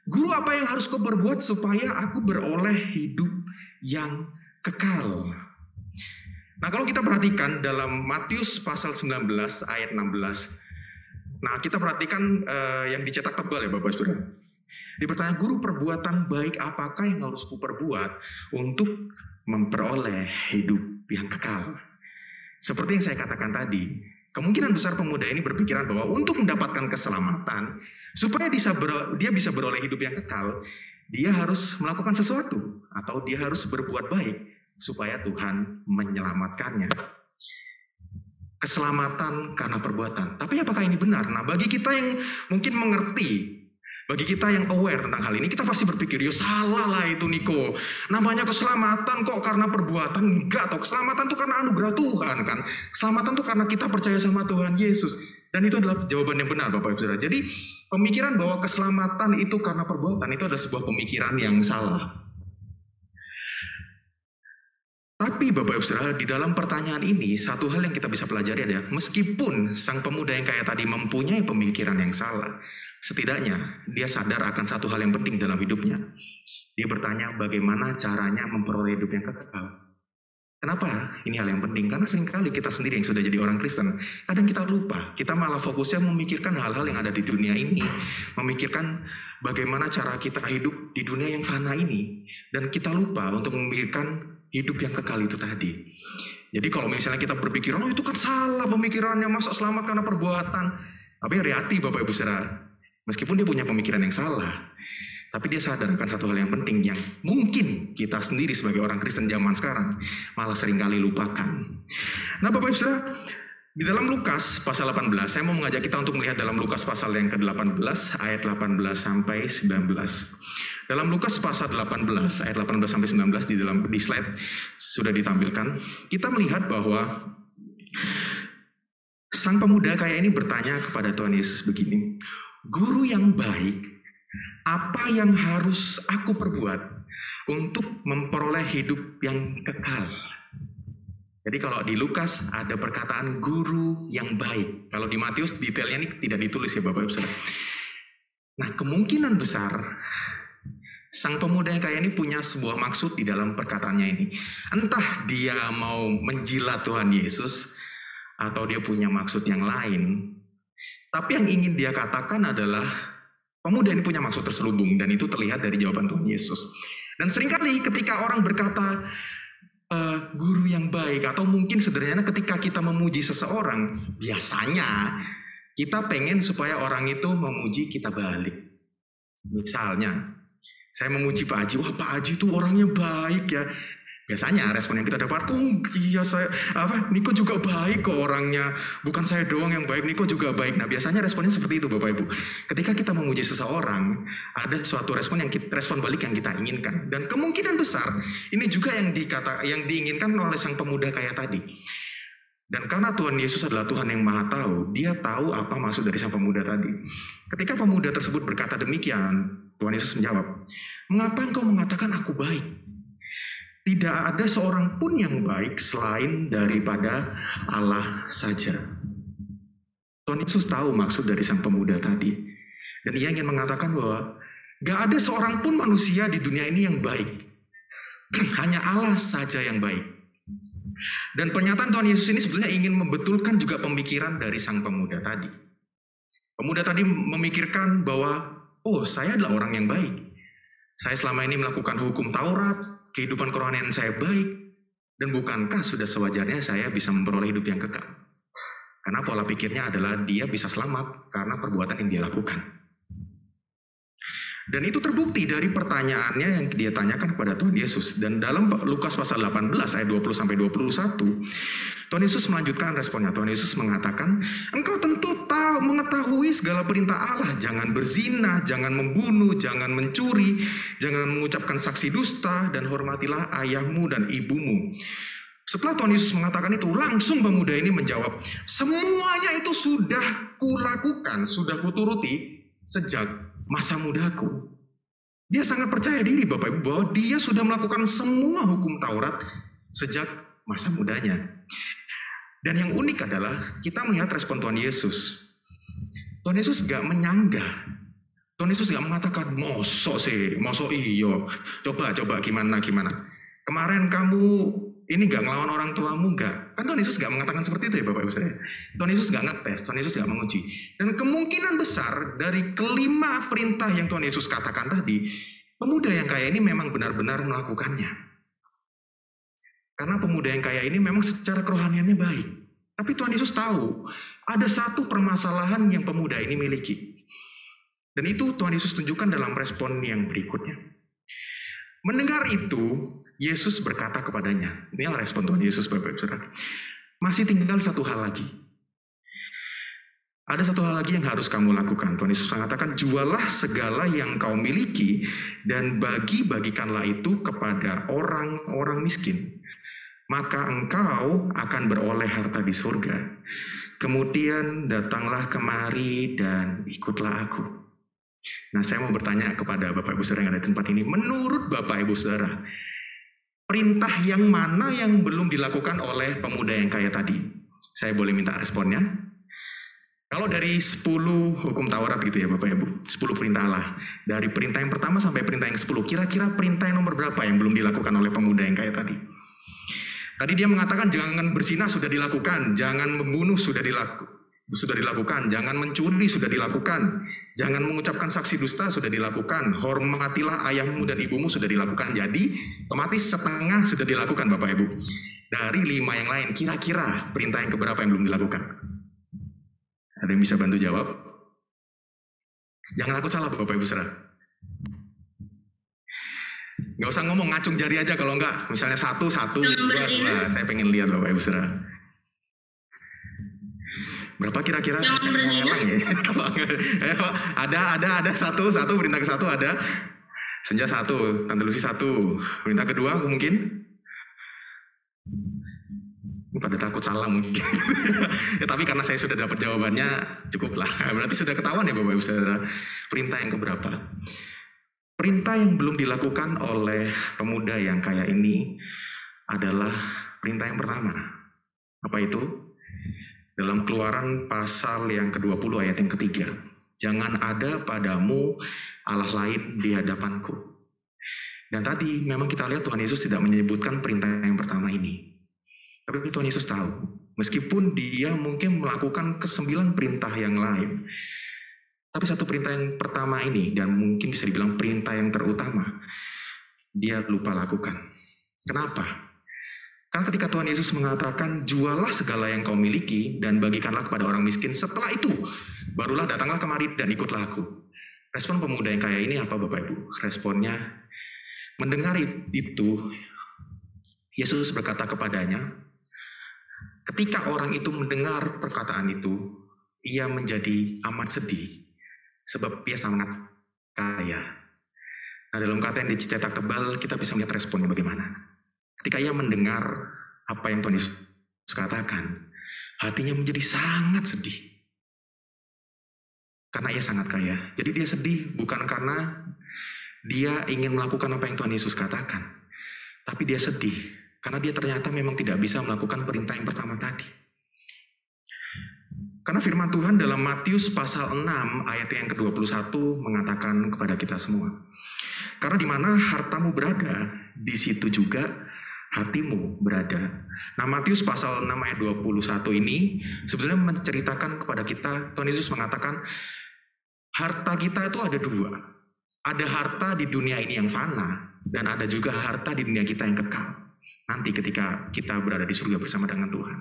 "Guru, apa yang harus kau perbuat supaya aku beroleh hidup yang kekal?" Nah, kalau kita perhatikan dalam Matius pasal 19 ayat 16, nah kita perhatikan yang dicetak tebal ya Bapak Saudara. Dia bertanya, "Guru, perbuatan baik apakah yang harus kuperbuat untuk memperoleh hidup yang kekal?" Seperti yang saya katakan tadi, kemungkinan besar pemuda ini berpikiran bahwa untuk mendapatkan keselamatan, supaya dia bisa beroleh hidup yang kekal, dia harus melakukan sesuatu atau dia harus berbuat baik supaya Tuhan menyelamatkannya. Keselamatan karena perbuatan. Tapi apakah ini benar? Nah, bagi kita yang mungkin mengerti, bagi kita yang aware tentang hal ini, kita pasti berpikir, "Ya salah lah itu Niko. Namanya keselamatan kok karena perbuatan?" Enggak, atau keselamatan itu karena anugerah Tuhan kan. Keselamatan itu karena kita percaya sama Tuhan Yesus. Dan itu adalah jawaban yang benar Bapak Ibu Saudara. Jadi pemikiran bahwa keselamatan itu karena perbuatan itu adalah sebuah pemikiran yang salah. Tapi Bapak Ibu Saudara, di dalam pertanyaan ini, satu hal yang kita bisa pelajari adalah, meskipun sang pemuda yang kaya tadi mempunyai pemikiran yang salah, setidaknya dia sadar akan satu hal yang penting dalam hidupnya. Dia bertanya bagaimana caranya memperoleh hidup yang kekal. Kenapa ini hal yang penting? Karena seringkali kita sendiri yang sudah jadi orang Kristen, kadang kita lupa, kita malah fokusnya memikirkan hal-hal yang ada di dunia ini, memikirkan bagaimana cara kita hidup di dunia yang fana ini, dan kita lupa untuk memikirkan hidup yang kekal itu tadi. Jadi kalau misalnya kita berpikir, oh itu kan salah pemikirannya, masa selamat karena perbuatan. Tapi hati-hati Bapak Ibu Saudara, meskipun dia punya pemikiran yang salah, tapi dia sadar akan satu hal yang penting yang mungkin kita sendiri sebagai orang Kristen zaman sekarang malah seringkali lupakan. Nah Bapak Ibu Saudara, di dalam Lukas pasal 18, saya mau mengajak kita untuk melihat dalam Lukas pasal yang ke-18 ayat 18 sampai 19. Dalam Lukas pasal 18 ayat 18 sampai 19 di slide sudah ditampilkan, kita melihat bahwa sang pemuda kaya ini bertanya kepada Tuhan Yesus begini, "Guru yang baik, apa yang harus aku perbuat untuk memperoleh hidup yang kekal?" Jadi kalau di Lukas ada perkataan guru yang baik. Kalau di Matius detailnya ini tidak ditulis ya Bapak Ibu Saudara. Nah kemungkinan besar sang pemuda yang kaya ini punya sebuah maksud di dalam perkataannya ini. Entah dia mau menjilat Tuhan Yesus atau dia punya maksud yang lain. Tapi yang ingin dia katakan adalah pemuda ini punya maksud terselubung dan itu terlihat dari jawaban Tuhan Yesus. Dan seringkali ketika orang berkata guru yang baik, atau mungkin sederhananya ketika kita memuji seseorang, biasanya kita pengen supaya orang itu memuji kita balik. Misalnya saya memuji Pak Haji, wah Pak Haji itu orangnya baik ya. Biasanya respon yang kita dapat, oh iya Niko juga baik kok orangnya. Bukan saya doang yang baik, Niko juga baik. Nah biasanya responnya seperti itu Bapak Ibu. Ketika kita memuji seseorang, ada suatu respon balik yang kita inginkan. Dan kemungkinan besar, ini juga yang diinginkan oleh sang pemuda kaya tadi. Dan karena Tuhan Yesus adalah Tuhan yang Maha Tahu, dia tahu apa maksud dari sang pemuda tadi. Ketika pemuda tersebut berkata demikian, Tuhan Yesus menjawab, "Mengapa engkau mengatakan aku baik? Tidak ada seorang pun yang baik selain daripada Allah saja." Tuhan Yesus tahu maksud dari sang pemuda tadi. Dan ia ingin mengatakan bahwa gak ada seorang pun manusia di dunia ini yang baik. Hanya Allah saja yang baik. Dan pernyataan Tuhan Yesus ini sebetulnya ingin membetulkan juga pemikiran dari sang pemuda tadi. Pemuda tadi memikirkan bahwa, oh saya adalah orang yang baik. Saya selama ini melakukan hukum Taurat, kehidupan kerohanian saya baik, dan bukankah sudah sewajarnya saya bisa memperoleh hidup yang kekal? Karena pola pikirnya adalah dia bisa selamat karena perbuatan yang dia lakukan. Dan itu terbukti dari pertanyaannya yang dia tanyakan kepada Tuhan Yesus. Dan dalam Lukas pasal 18 ayat 20-21, Tuhan Yesus melanjutkan responnya. Tuhan Yesus mengatakan, "Engkau tentu mengetahui segala perintah Allah. Jangan berzina, jangan membunuh, jangan mencuri, jangan mengucapkan saksi dusta, dan hormatilah ayahmu dan ibumu." Setelah Tuhan Yesus mengatakan itu, langsung pemuda ini menjawab, "Semuanya itu sudah kulakukan, sudah kuturuti sejak masa mudaku." Dia sangat percaya diri Bapak Ibu bahwa dia sudah melakukan semua hukum Taurat sejak masa mudanya. Dan yang unik adalah kita melihat respon Tuhan Yesus. Tuhan Yesus gak menyanggah. Tuhan Yesus gak mengatakan, mosok iyo, coba gimana. Kemarin kamu ini gak ngelawan orang tuamu, gak? Kan Tuhan Yesus gak mengatakan seperti itu ya Bapak Ibu Saudara. Tuhan Yesus gak ngetes, Tuhan Yesus gak menguji. Dan kemungkinan besar dari kelima perintah yang Tuhan Yesus katakan tadi, pemuda yang kaya ini memang benar-benar melakukannya. Karena pemuda yang kaya ini memang secara kerohaniannya baik. Tapi Tuhan Yesus tahu ada satu permasalahan yang pemuda ini miliki. Dan itu Tuhan Yesus tunjukkan dalam respon yang berikutnya. Mendengar itu, Yesus berkata kepadanya, inilah respon Tuhan Yesus Bapak Ibu Saudara, "Masih tinggal satu hal lagi. Ada satu hal lagi yang harus kamu lakukan." Tuhan Yesus mengatakan, "Jualah segala yang kau miliki dan bagikanlah itu kepada orang-orang miskin. Maka engkau akan beroleh harta di surga. Kemudian datanglah kemari dan ikutlah aku." Nah, saya mau bertanya kepada Bapak Ibu Saudara yang ada di tempat ini, menurut Bapak Ibu Saudara, perintah yang mana yang belum dilakukan oleh pemuda yang kaya tadi? Saya boleh minta responnya? Kalau dari 10 hukum Taurat gitu ya Bapak Ibu, 10 perintah Allah. Dari perintah yang pertama sampai perintah yang 10, kira-kira perintah yang nomor berapa yang belum dilakukan oleh pemuda yang kaya tadi? Tadi dia mengatakan jangan berzina sudah dilakukan, jangan membunuh sudah dilakukan, jangan mencuri sudah dilakukan, jangan mengucapkan saksi dusta sudah dilakukan, hormatilah ayahmu dan ibumu sudah dilakukan. Jadi otomatis setengah sudah dilakukan Bapak Ibu. dari 5 yang lain, kira-kira perintah yang keberapa yang belum dilakukan? Ada yang bisa bantu jawab? Jangan takut salah Bapak Ibu Saudara. Nggak usah ngomong, ngacung jari aja kalau enggak. Misalnya 1, 2, 2. Saya pengen lihat Bapak Ibu Saudara. Berapa kira-kira? Ngelang ya. Ada 1 perintah ke 1 ada. Senja 1, Tante Lucy 1. Perintah kedua mungkin? Pada takut salah mungkin. Ya, tapi karena saya sudah dapat jawabannya, cukuplah. Berarti sudah ketahuan ya Bapak Ibu Saudara. Perintah yang keberapa? Perintah yang belum dilakukan oleh pemuda yang kaya ini adalah perintah yang pertama. Apa itu? Dalam Keluaran pasal yang ke-20 ayat yang ketiga. Jangan ada padamu Allah lain di hadapanku. Dan tadi memang kita lihat Tuhan Yesus tidak menyebutkan perintah yang pertama ini. Tapi Tuhan Yesus tahu, meskipun dia mungkin melakukan ke-9 perintah yang lain, tapi satu perintah yang pertama ini, dan mungkin bisa dibilang perintah yang terutama, dia lupa lakukan. Kenapa? Karena ketika Tuhan Yesus mengatakan, jualah segala yang kau miliki dan bagikanlah kepada orang miskin, setelah itu, barulah datanglah kemari dan ikutlah aku. Respon pemuda yang kaya ini apa Bapak Ibu? Responnya, mendengar itu, Yesus berkata kepadanya, ketika orang itu mendengar perkataan itu, ia menjadi amat sedih. Sebab ia sangat kaya. Nah, dalam kata yang dicetak tebal, kita bisa melihat responnya bagaimana. Ketika ia mendengar apa yang Tuhan Yesus katakan, hatinya menjadi sangat sedih. Karena ia sangat kaya. Jadi dia sedih bukan karena dia ingin melakukan apa yang Tuhan Yesus katakan. Tapi dia sedih karena dia ternyata memang tidak bisa melakukan perintah yang pertama tadi. Karena firman Tuhan dalam Matius pasal 6 ayat yang ke-21 mengatakan kepada kita semua. Karena di mana hartamu berada, di situ juga hatimu berada. Nah, Matius pasal 6 ayat 21 ini sebenarnya menceritakan kepada kita, Tuhan Yesus mengatakan, harta kita itu ada 2. Ada harta di dunia ini yang fana, dan ada juga harta di dunia kita yang kekal. Nanti ketika kita berada di surga bersama dengan Tuhan.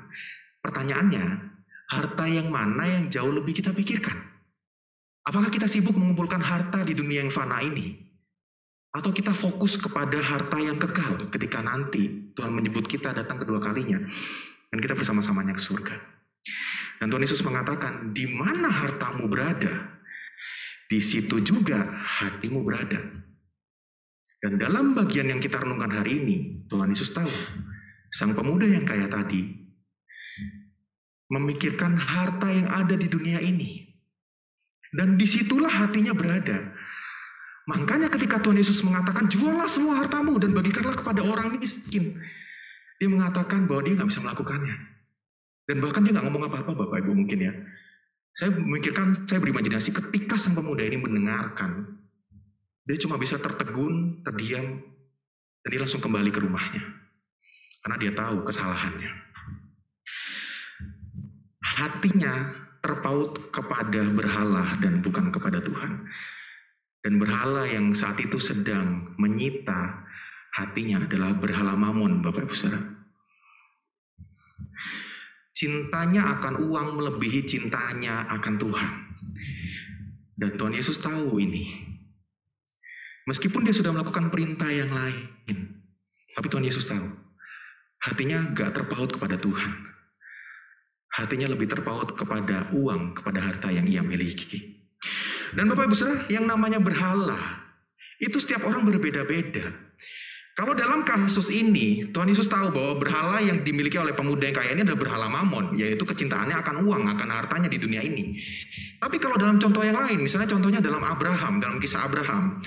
Pertanyaannya, harta yang mana yang jauh lebih kita pikirkan? Apakah kita sibuk mengumpulkan harta di dunia yang fana ini? Atau kita fokus kepada harta yang kekal ketika nanti Tuhan menyebut kita datang kedua kalinya dan kita bersama-samanya ke surga. Dan Tuhan Yesus mengatakan, di mana hartamu berada, di situ juga hatimu berada. Dan dalam bagian yang kita renungkan hari ini, Tuhan Yesus tahu, sang pemuda yang kaya tadi memikirkan harta yang ada di dunia ini. Dan disitulah hatinya berada. Makanya ketika Tuhan Yesus mengatakan, jualah semua hartamu dan bagikanlah kepada orang miskin, dia mengatakan bahwa dia nggak bisa melakukannya. Dan bahkan dia nggak ngomong apa-apa Bapak Ibu mungkin ya. Saya memikirkan, saya berimajinasi ketika sang pemuda ini mendengarkan, dia cuma bisa tertegun, terdiam, dan dia langsung kembali ke rumahnya. Karena dia tahu kesalahannya. Hatinya terpaut kepada berhala dan bukan kepada Tuhan. Dan berhala yang saat itu sedang menyita hatinya adalah berhala Mamon, Bapak Ibu Saudara. Cintanya akan uang melebihi cintanya akan Tuhan. Dan Tuhan Yesus tahu ini. Meskipun dia sudah melakukan perintah yang lain, tapi Tuhan Yesus tahu, hatinya gak terpaut kepada Tuhan. Hatinya lebih terpaut kepada uang, kepada harta yang ia miliki. Dan Bapak Ibu Saudara, yang namanya berhala, itu setiap orang berbeda-beda. Kalau dalam kasus ini, Tuhan Yesus tahu bahwa berhala yang dimiliki oleh pemuda yang kaya ini adalah berhala Mamon, yaitu kecintaannya akan uang, akan hartanya di dunia ini. Tapi kalau dalam contoh yang lain, misalnya contohnya dalam Abraham, dalam kisah Abraham,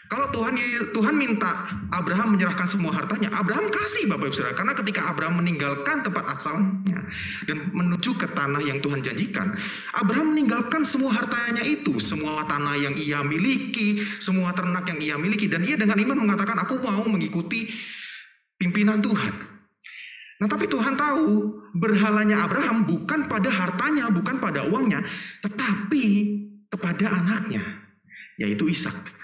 kalau Tuhan minta Abraham menyerahkan semua hartanya, Abraham kasih Bapak Ibu Saudara. Karena ketika Abraham meninggalkan tempat asalnya dan menuju ke tanah yang Tuhan janjikan, Abraham meninggalkan semua hartanya itu, semua tanah yang ia miliki, semua ternak yang ia miliki, dan ia dengan iman mengatakan, aku mau mengikuti pimpinan Tuhan. Nah, tapi Tuhan tahu berhalanya Abraham bukan pada hartanya, bukan pada uangnya, tetapi kepada anaknya, yaitu Ishak.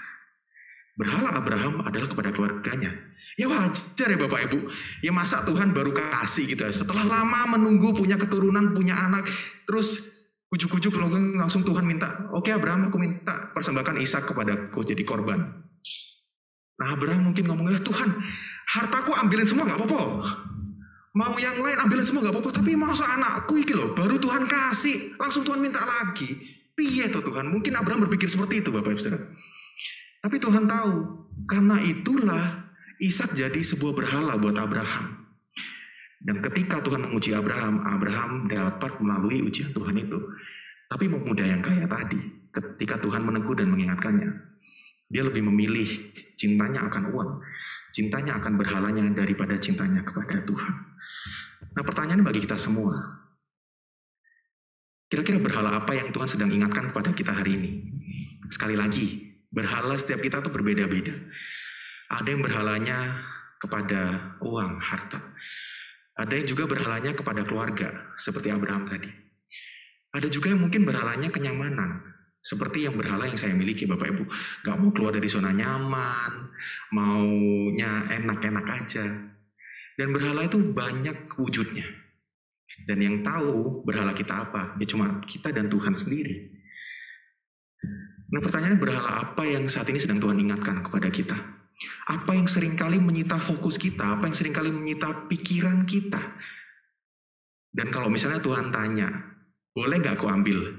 Berhala Abraham adalah kepada keluarganya. Ya wajar ya Bapak Ibu. Ya masa Tuhan baru kasih gitu ya. Setelah lama menunggu punya keturunan, punya anak. Terus ujuk-ujuk langsung Tuhan minta, oke Abraham, aku minta persembahkan Ishak kepadaku jadi korban. Nah Abraham mungkin ngomongnya, Tuhan hartaku ambilin semua gak apa-apa. Mau yang lain ambilin semua gak apa-apa. Tapi masa anakku iki loh baru Tuhan kasih. Langsung Tuhan minta lagi. Piye toh Tuhan? Mungkin Abraham berpikir seperti itu Bapak Ibu Saudara. Tapi Tuhan tahu. Karena itulah Ishak jadi sebuah berhala buat Abraham. Dan ketika Tuhan menguji Abraham, Abraham dapat melalui ujian Tuhan itu. Tapi pemuda yang kaya tadi, ketika Tuhan menegur dan mengingatkannya, dia lebih memilih cintanya akan uang, cintanya akan berhalanya daripada cintanya kepada Tuhan. Nah pertanyaannya bagi kita semua, kira-kira berhala apa yang Tuhan sedang ingatkan kepada kita hari ini? Sekali lagi, berhala setiap kita tuh berbeda-beda. Ada yang berhalanya kepada uang, harta. Ada yang juga berhalanya kepada keluarga, seperti Abraham tadi. Ada juga yang mungkin berhalanya kenyamanan, seperti yang berhala yang saya miliki Bapak Ibu. Gak mau keluar dari zona nyaman, maunya enak-enak aja. Dan berhala itu banyak wujudnya. Dan yang tahu berhala kita apa, ya cuma kita dan Tuhan sendiri. Nah pertanyaannya, berhala apa yang saat ini sedang Tuhan ingatkan kepada kita? Apa yang seringkali menyita fokus kita, apa yang seringkali menyita pikiran kita. Dan kalau misalnya Tuhan tanya, boleh gak aku ambil?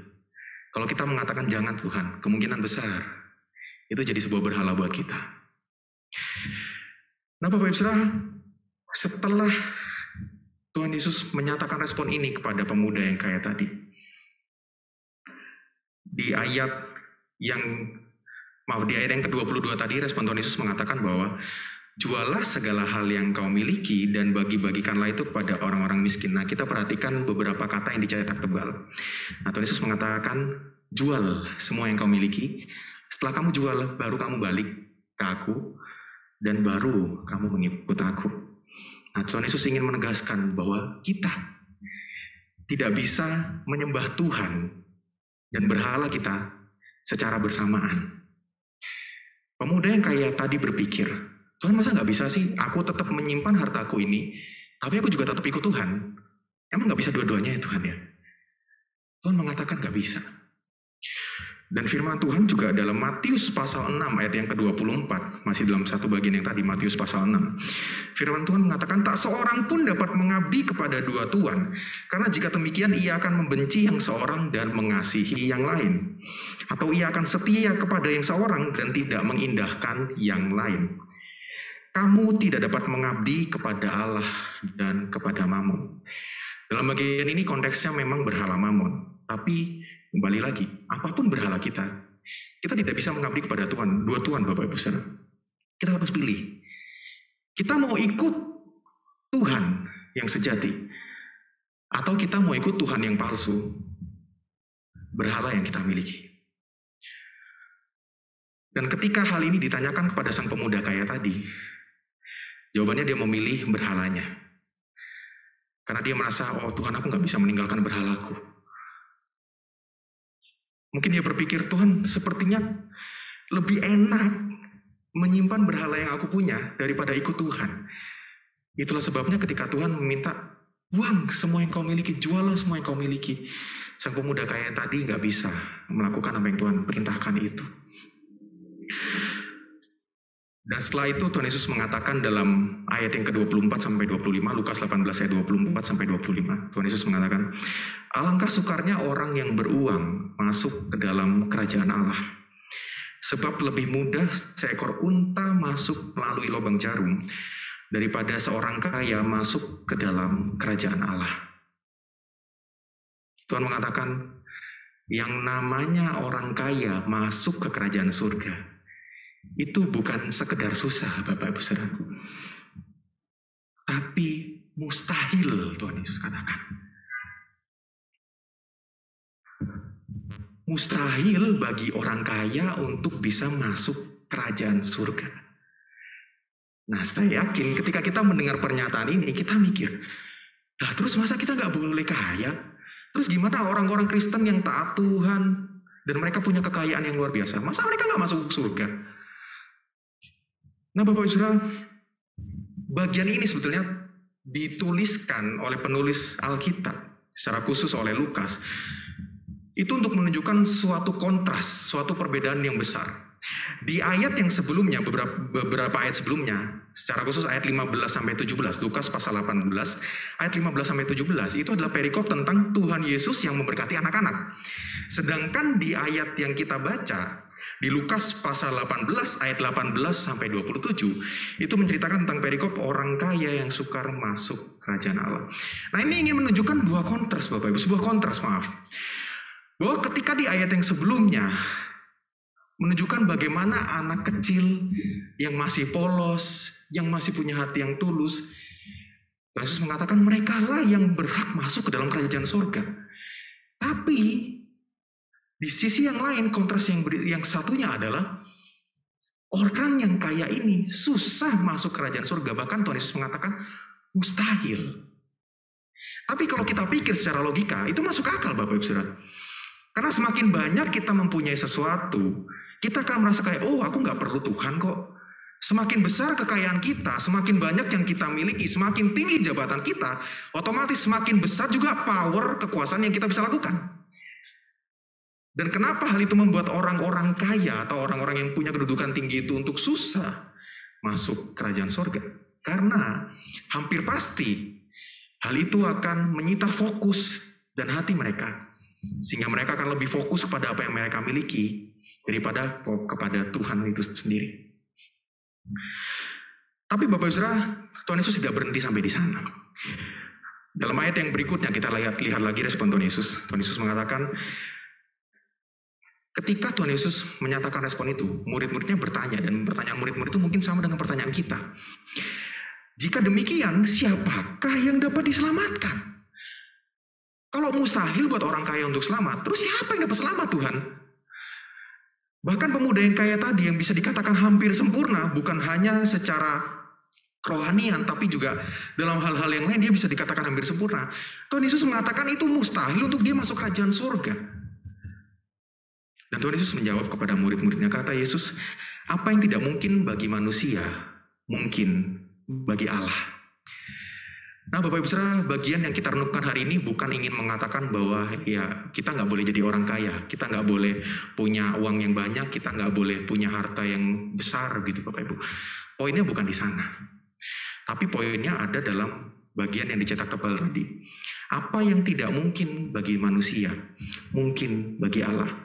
Kalau kita mengatakan jangan Tuhan, kemungkinan besar itu jadi sebuah berhala buat kita. Nah Bapak Ibu Saudara, setelah Tuhan Yesus menyatakan respon ini kepada pemuda yang kaya tadi, di ayat yang ke-22 tadi, respon Tuhan Yesus mengatakan bahwa jualah segala hal yang kau miliki dan bagi-bagikanlah itu kepada orang-orang miskin. Nah kita perhatikan beberapa kata yang dicetak tebal. Nah Tuhan Yesus mengatakan, jual semua yang kau miliki. Setelah kamu jual, baru kamu balik ke aku dan baru kamu mengikut aku. Nah Tuhan Yesus ingin menegaskan bahwa kita tidak bisa menyembah Tuhan dan berhala kita secara bersamaan. Pemuda yang kaya tadi berpikir, Tuhan masa gak bisa sih aku tetap menyimpan hartaku ini, tapi aku juga tetap ikut Tuhan? Emang gak bisa dua-duanya ya Tuhan ya? Tuhan mengatakan gak bisa. Dan firman Tuhan juga dalam Matius pasal 6 ayat yang ke-24, masih dalam satu bagian yang tadi, Matius pasal 6. Firman Tuhan mengatakan, tak seorang pun dapat mengabdi kepada dua tuan, karena jika demikian ia akan membenci yang seorang dan mengasihi yang lain. Atau ia akan setia kepada yang seorang dan tidak mengindahkan yang lain. Kamu tidak dapat mengabdi kepada Allah dan kepada Mamon. Dalam bagian ini konteksnya memang berhala Mamon, tapi kembali lagi, apapun berhala kita tidak bisa mengabdi kepada Tuhan, dua Tuhan Bapak Ibu Saudara. Kita harus pilih. Kita mau ikut Tuhan yang sejati, atau kita mau ikut Tuhan yang palsu, berhala yang kita miliki. Dan ketika hal ini ditanyakan kepada sang pemuda kaya tadi, jawabannya dia memilih berhalanya. Karena dia merasa, oh Tuhan aku gak bisa meninggalkan berhalaku. Mungkin dia berpikir, Tuhan sepertinya lebih enak menyimpan berhala yang aku punya daripada ikut Tuhan. Itulah sebabnya ketika Tuhan meminta, buang semua yang kau miliki, jualah semua yang kau miliki. Sang pemuda kaya tadi gak bisa melakukan apa yang Tuhan perintahkan itu. Dan setelah itu Tuhan Yesus mengatakan dalam ayat yang ke-24 sampai 25, Lukas 18 ayat 24 sampai 25, Tuhan Yesus mengatakan, alangkah sukarnya orang yang beruang masuk ke dalam kerajaan Allah. Sebab lebih mudah seekor unta masuk melalui lubang jarum daripada seorang kaya masuk ke dalam kerajaan Allah. Tuhan mengatakan, yang namanya orang kaya masuk ke kerajaan surga, itu bukan sekedar susah Bapak Ibu Saudara, tapi mustahil Tuhan Yesus katakan. Mustahil bagi orang kaya untuk bisa masuk kerajaan surga. Nah saya yakin ketika kita mendengar pernyataan ini, kita mikir, nah terus masa kita gak boleh kaya? Terus gimana orang-orang Kristen yang taat Tuhan dan mereka punya kekayaan yang luar biasa, masa mereka gak masuk surga? Nah Bapak Ibu Saudara, bagian ini sebetulnya dituliskan oleh penulis Alkitab, secara khusus oleh Lukas, itu untuk menunjukkan suatu kontras, suatu perbedaan yang besar. Di ayat yang sebelumnya, beberapa ayat sebelumnya, secara khusus ayat 15-17, Lukas pasal 18, ayat 15-17, itu adalah perikop tentang Tuhan Yesus yang memberkati anak-anak. Sedangkan di ayat yang kita baca, di Lukas pasal 18, ayat 18-27, itu menceritakan tentang perikop orang kaya yang sukar masuk kerajaan Allah. Nah, ini ingin menunjukkan dua kontras, Bapak Ibu, sebuah kontras, bahwa ketika di ayat yang sebelumnya, menunjukkan bagaimana anak kecil yang masih polos, yang masih punya hati yang tulus, Yesus mengatakan mereka lah yang berhak masuk ke dalam kerajaan surga. Tapi di sisi yang lain, kontras yang satunya adalah orang yang kaya ini susah masuk kerajaan surga. Bahkan Tuhan Yesus mengatakan mustahil. Tapi kalau kita pikir secara logika, itu masuk akal, Bapak Ibu Saudara. Karena semakin banyak kita mempunyai sesuatu, kita akan merasa kayak, oh aku nggak perlu Tuhan kok. Semakin besar kekayaan kita, semakin banyak yang kita miliki, semakin tinggi jabatan kita, otomatis semakin besar juga power kekuasaan yang kita bisa lakukan. Dan kenapa hal itu membuat orang-orang kaya atau orang-orang yang punya kedudukan tinggi itu untuk susah masuk kerajaan surga? Karena hampir pasti hal itu akan menyita fokus dan hati mereka. Sehingga mereka akan lebih fokus kepada apa yang mereka miliki daripada kepada Tuhan itu sendiri. Tapi Bapak Ibu Saudara, Tuhan Yesus tidak berhenti sampai di sana. Dalam ayat yang berikutnya kita lihat lagi respon Tuhan Yesus. Tuhan Yesus mengatakan, ketika Tuhan Yesus menyatakan respon itu, murid-muridnya bertanya, dan pertanyaan murid-murid itu mungkin sama dengan pertanyaan kita. Jika demikian, siapakah yang dapat diselamatkan? Kalau mustahil buat orang kaya untuk selamat, terus siapa yang dapat selamat, Tuhan? Bahkan pemuda yang kaya tadi yang bisa dikatakan hampir sempurna, bukan hanya secara kerohanian, tapi juga dalam hal-hal yang lain dia bisa dikatakan hampir sempurna. Tuhan Yesus mengatakan itu mustahil untuk dia masuk kerajaan surga. Dan Tuhan Yesus menjawab kepada murid-muridnya, kata Yesus, apa yang tidak mungkin bagi manusia, mungkin bagi Allah. Nah Bapak Ibu Saudara, bagian yang kita renungkan hari ini bukan ingin mengatakan bahwa ya kita nggak boleh jadi orang kaya, kita nggak boleh punya uang yang banyak, kita nggak boleh punya harta yang besar gitu Bapak Ibu. Poinnya bukan di sana. Tapi poinnya ada dalam bagian yang dicetak tebal tadi. Apa yang tidak mungkin bagi manusia, mungkin bagi Allah.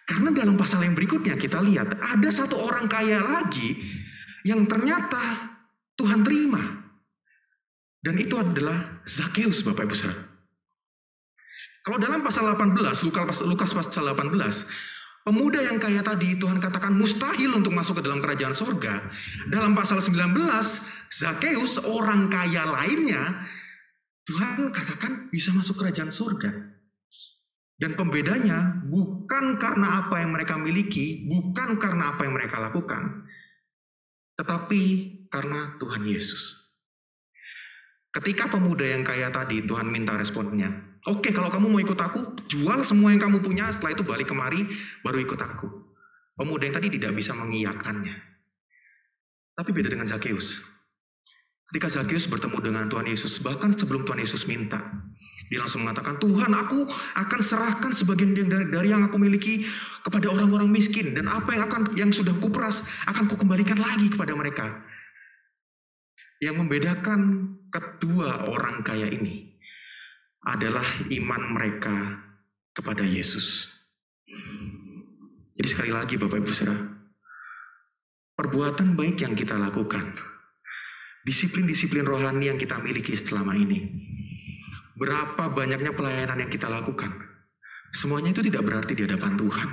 Karena dalam pasal yang berikutnya kita lihat ada satu orang kaya lagi yang ternyata Tuhan terima. Dan itu adalah Zakheus, Bapak Ibu Saudara. Kalau dalam pasal 18, Lukas pasal 18, pemuda yang kaya tadi Tuhan katakan mustahil untuk masuk ke dalam kerajaan sorga. Dalam pasal 19, Zakheus, orang kaya lainnya, Tuhan katakan bisa masuk kerajaan sorga. Dan pembedanya bukan karena apa yang mereka miliki, bukan karena apa yang mereka lakukan, tetapi karena Tuhan Yesus. Ketika pemuda yang kaya tadi, Tuhan minta responnya. Oke, kalau kamu mau ikut aku, jual semua yang kamu punya, setelah itu balik kemari, baru ikut aku. Pemuda yang tadi tidak bisa mengiyakannya. Tapi beda dengan Zakheus. Ketika Zakheus bertemu dengan Tuhan Yesus, bahkan sebelum Tuhan Yesus minta, dia langsung mengatakan, Tuhan, aku akan serahkan sebagian dari yang aku miliki kepada orang-orang miskin, dan apa yang sudah kuperas akan kukembalikan lagi kepada mereka. Yang membedakan kedua orang kaya ini adalah iman mereka kepada Yesus. Jadi sekali lagi Bapak Ibu Saudara, perbuatan baik yang kita lakukan, disiplin-disiplin rohani yang kita miliki selama ini, berapa banyaknya pelayanan yang kita lakukan, semuanya itu tidak berarti di hadapan Tuhan.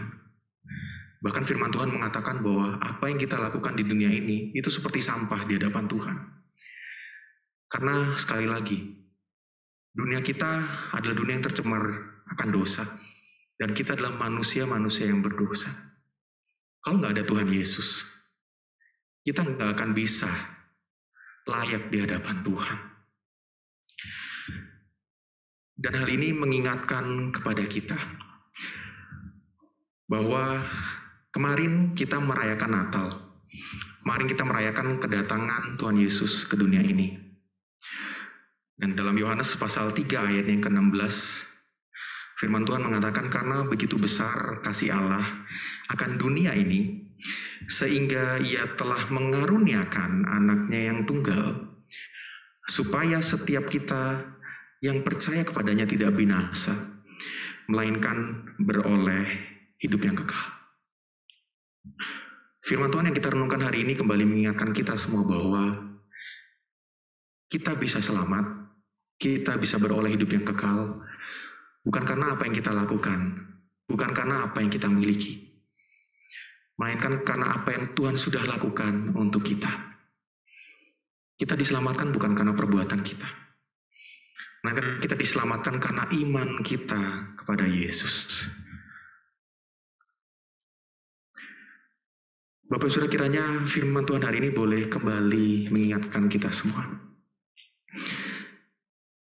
Bahkan firman Tuhan mengatakan bahwa apa yang kita lakukan di dunia ini itu seperti sampah di hadapan Tuhan. Karena sekali lagi, dunia kita adalah dunia yang tercemar akan dosa. Dan kita adalah manusia-manusia yang berdosa. Kalau nggak ada Tuhan Yesus, kita nggak akan bisa layak di hadapan Tuhan. Dan hal ini mengingatkan kepada kita bahwa kemarin kita merayakan Natal. Mari kita merayakan kedatangan Tuhan Yesus ke dunia ini. Dan dalam Yohanes pasal 3 ayat yang ke-16, firman Tuhan mengatakan, karena begitu besar kasih Allah akan dunia ini, sehingga ia telah mengaruniakan anaknya yang tunggal, supaya setiap kita yang percaya kepadanya tidak binasa, melainkan beroleh hidup yang kekal. Firman Tuhan yang kita renungkan hari ini kembali mengingatkan kita semua bahwa kita bisa selamat, kita bisa beroleh hidup yang kekal, bukan karena apa yang kita lakukan, bukan karena apa yang kita miliki, melainkan karena apa yang Tuhan sudah lakukan untuk kita. Kita diselamatkan bukan karena perbuatan kita, melainkan kita diselamatkan karena iman kita kepada Yesus. Bapak Saudara, kiranya firman Tuhan hari ini boleh kembali mengingatkan kita semua.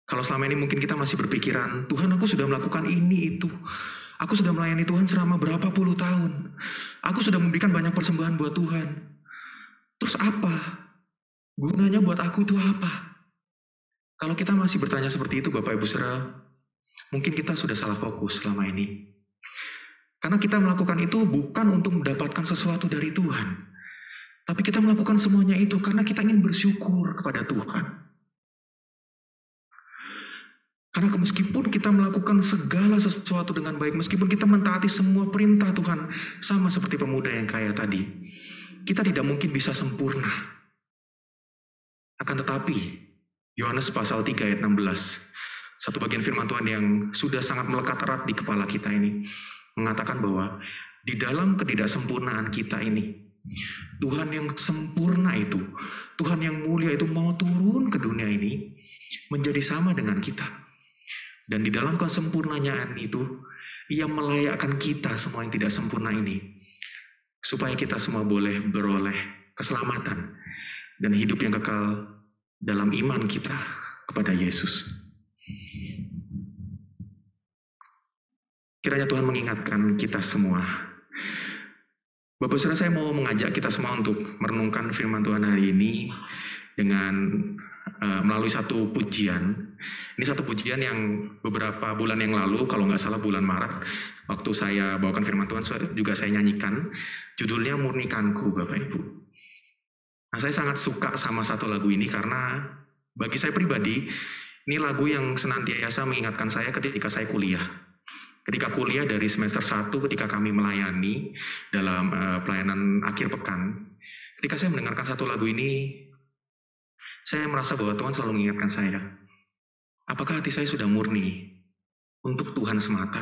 Kalau selama ini mungkin kita masih berpikiran, Tuhan, aku sudah melakukan ini itu. Aku sudah melayani Tuhan selama berapa puluh tahun. Aku sudah memberikan banyak persembahan buat Tuhan. Terus apa? Gunanya buat aku itu apa? Kalau kita masih bertanya seperti itu, Bapak Ibu Saudara, mungkin kita sudah salah fokus selama ini. Karena kita melakukan itu bukan untuk mendapatkan sesuatu dari Tuhan. Tapi kita melakukan semuanya itu karena kita ingin bersyukur kepada Tuhan. Karena meskipun kita melakukan segala sesuatu dengan baik, meskipun kita mentaati semua perintah Tuhan, sama seperti pemuda yang kaya tadi, kita tidak mungkin bisa sempurna. Akan tetapi, Yohanes pasal 3 ayat 16, satu bagian firman Tuhan yang sudah sangat melekat erat di kepala kita ini, mengatakan bahwa di dalam ketidaksempurnaan kita ini, Tuhan yang sempurna itu, Tuhan yang mulia itu mau turun ke dunia ini menjadi sama dengan kita. Dan di dalam kesempurnaan itu, Ia melayakkan kita semua yang tidak sempurna ini, supaya kita semua boleh beroleh keselamatan dan hidup yang kekal dalam iman kita kepada Yesus. Kiranya Tuhan mengingatkan kita semua. Bapak Saudara, saya mau mengajak kita semua untuk merenungkan firman Tuhan hari ini dengan melalui satu pujian. Ini satu pujian yang beberapa bulan yang lalu, kalau nggak salah bulan Maret, waktu saya bawakan firman Tuhan juga saya nyanyikan. Judulnya Murnikanku, Bapak Ibu. Nah, saya sangat suka sama satu lagu ini karena bagi saya pribadi, ini lagu yang senantiasa mengingatkan saya ketika saya kuliah. Ketika kuliah dari semester 1, ketika kami melayani dalam pelayanan akhir pekan, ketika saya mendengarkan satu lagu ini, saya merasa bahwa Tuhan selalu mengingatkan saya, apakah hati saya sudah murni untuk Tuhan semata?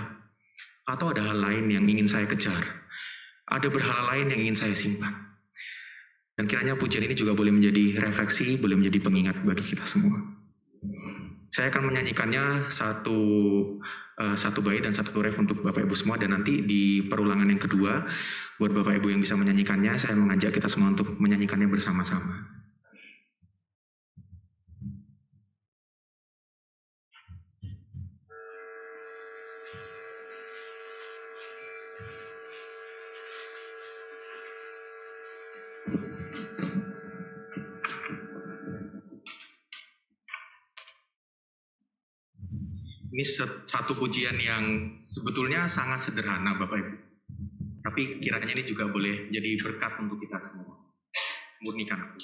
Atau ada hal lain yang ingin saya kejar? Ada berhala lain yang ingin saya simpan? Dan kiranya pujian ini juga boleh menjadi refleksi, boleh menjadi pengingat bagi kita semua. Saya akan menyanyikannya satu bait dan satu ref untuk Bapak Ibu semua, dan nanti di perulangan yang kedua buat Bapak Ibu yang bisa menyanyikannya, saya mengajak kita semua untuk menyanyikannya bersama-sama. Ini satu pujian yang sebetulnya sangat sederhana, Bapak Ibu. Tapi kiranya ini juga boleh jadi berkat untuk kita semua. Murnikan aku.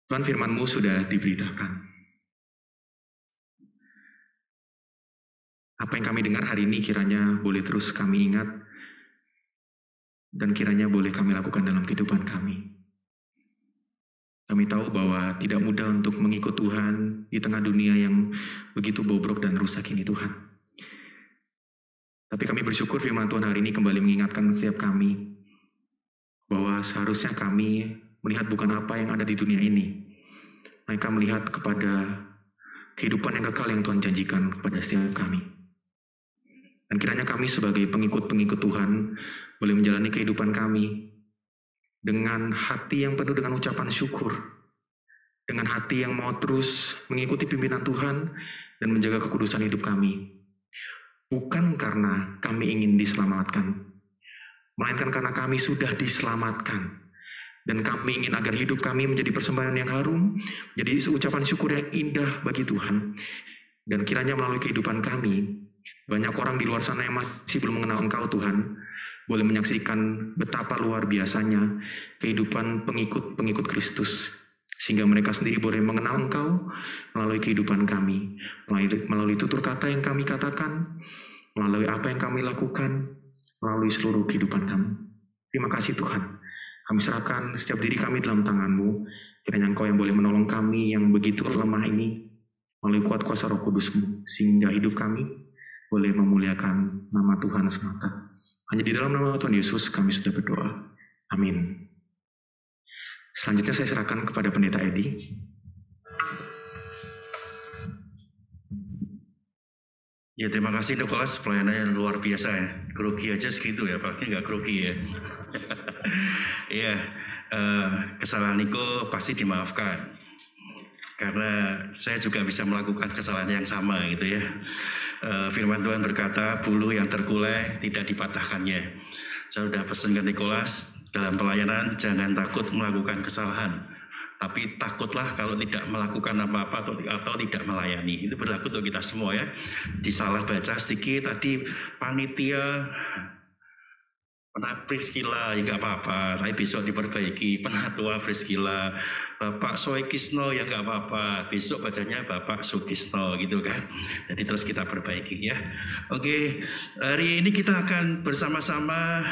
Tuhan, firman-Mu sudah diberitakan. Apa yang kami dengar hari ini kiranya boleh terus kami ingat dan kiranya boleh kami lakukan dalam kehidupan kami. Kami tahu bahwa tidak mudah untuk mengikut Tuhan di tengah dunia yang begitu bobrok dan rusak ini, Tuhan. Tapi kami bersyukur firman Tuhan hari ini kembali mengingatkan setiap kami bahwa seharusnya kami melihat bukan apa yang ada di dunia ini. Mereka melihat kepada kehidupan yang kekal yang Tuhan janjikan kepada setiap kami. Dan kiranya kami sebagai pengikut-pengikut Tuhan boleh menjalani kehidupan kami dengan hati yang penuh dengan ucapan syukur, dengan hati yang mau terus mengikuti pimpinan Tuhan dan menjaga kekudusan hidup kami. Bukan karena kami ingin diselamatkan, melainkan karena kami sudah diselamatkan. Dan kami ingin agar hidup kami menjadi persembahan yang harum, menjadi ucapan syukur yang indah bagi Tuhan. Dan kiranya melalui kehidupan kami, banyak orang di luar sana yang masih belum mengenal Engkau, Tuhan, boleh menyaksikan betapa luar biasanya kehidupan pengikut-pengikut Kristus. Sehingga mereka sendiri boleh mengenal Engkau melalui kehidupan kami, melalui tutur kata yang kami katakan, melalui apa yang kami lakukan, melalui seluruh kehidupan kami. Terima kasih Tuhan. Kami serahkan setiap diri kami dalam tangan-Mu. Kiranya Engkau yang boleh menolong kami yang begitu lemah ini melalui kuat kuasa Roh Kudus-Mu, sehingga hidup kami boleh memuliakan nama Tuhan semata. Hanya di dalam nama Tuhan Yesus kami sudah berdoa. Amin. Selanjutnya saya serahkan kepada Pendeta Edi. Ya, terima kasih Nikolas, pelayanannya luar biasa ya. Grogi aja segitu ya, apalagi nggak grogi ya. Iya, kesalahan Niko pasti dimaafkan. Karena saya juga bisa melakukan kesalahan yang sama gitu ya. Firman Tuhan berkata, buluh yang terkulai tidak dipatahkannya. Saya sudah pesan ke Nikolas, dalam pelayanan jangan takut melakukan kesalahan. Tapi takutlah kalau tidak melakukan apa-apa atau tidak melayani. Itu berlaku untuk kita semua ya. Disalah baca sedikit tadi panitia Priscila ya nggak apa-apa, tapi besok diperbaiki. Penatua Priscila, Bapak Soekisno ya nggak apa-apa, besok bacanya Bapak Sukisno gitu kan. Jadi terus kita perbaiki ya. Oke, hari ini kita akan bersama-sama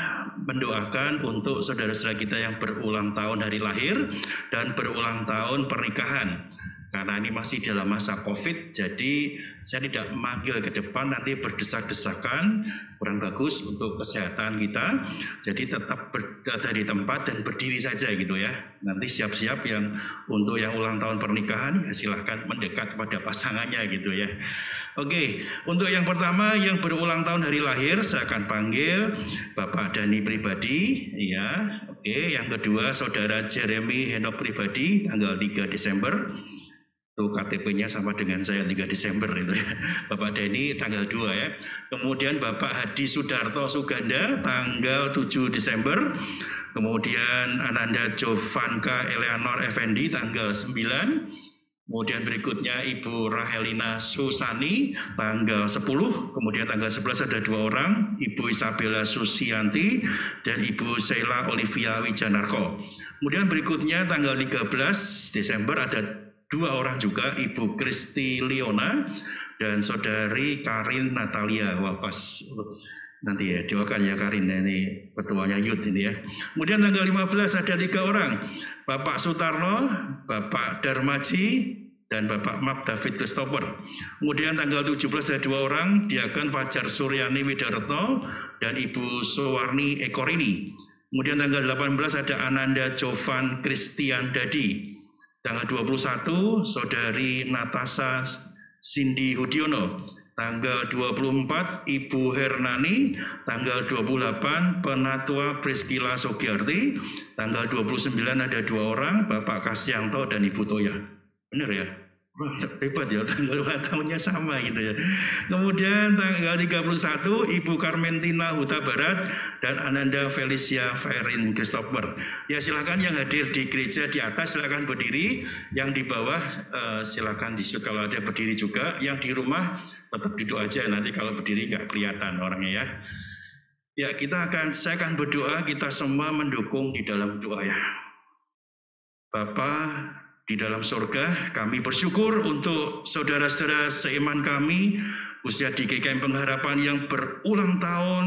mendoakan untuk saudara-saudara kita yang berulang tahun hari lahir dan berulang tahun pernikahan. Karena ini masih dalam masa COVID, jadi saya tidak memanggil ke depan, nanti berdesak-desakan, kurang bagus untuk kesehatan kita. Jadi tetap berada di tempat dan berdiri saja gitu ya. Nanti siap-siap yang untuk yang ulang tahun pernikahan, ya silahkan mendekat kepada pasangannya gitu ya. Oke, untuk yang pertama yang berulang tahun hari lahir, saya akan panggil Bapak Dani pribadi, ya. Oke, yang kedua Saudara Jeremy Henok pribadi, tanggal 3 Desember. Tuh KTP-nya sama dengan saya 3 Desember itu ya. Bapak Deni tanggal 2 ya. Kemudian Bapak Hadi Sudarto Suganda tanggal 7 Desember. Kemudian Ananda Jovanka Eleanor Effendi tanggal 9. Kemudian berikutnya Ibu Rahelina Susani tanggal 10. Kemudian tanggal 11 ada 2 orang, Ibu Isabella Susianti dan Ibu Sheila Olivia Wijanarko. Kemudian berikutnya tanggal 13 Desember ada 2 orang juga, Ibu Kristi Leona dan Saudari Karin Natalia. Wah pas nanti ya, doakan ya Karin, ini ketuanya Yud ini ya. Kemudian tanggal 15 ada 3 orang, Bapak Sutarno, Bapak Darmaji, dan Bapak Map David Christopher. Kemudian tanggal 17 ada 2 orang, Diaken Fajar Suryani Widarto dan Ibu Suwarni Ekorini. Kemudian tanggal 18 ada Ananda Jovan Christian Dadi. Tanggal 21 Saudari Natasha Cindy Hudiono. Tanggal 24 Ibu Hernani. Tanggal 28 Penatua Priscilla Sogiarti. Tanggal 29 ada 2 orang, Bapak Kasyanto dan Ibu Toya. Benar ya? Wah, hebat ya, tanggal ulang tahunnya sama gitu ya. Kemudian tanggal 31 Ibu Carmentina Huta Barat dan Ananda Felicia Ferin Christopher. Ya silakan yang hadir di gereja di atas silakan berdiri, yang di bawah silakan disut kalau ada berdiri juga, yang di rumah tetap duduk aja, nanti kalau berdiri nggak kelihatan orangnya ya. Ya saya akan berdoa, kita semua mendukung di dalam doa ya. Bapa, di dalam surga. Kami bersyukur untuk saudara-saudara seiman kami, khususnya di GKM Pengharapan yang berulang tahun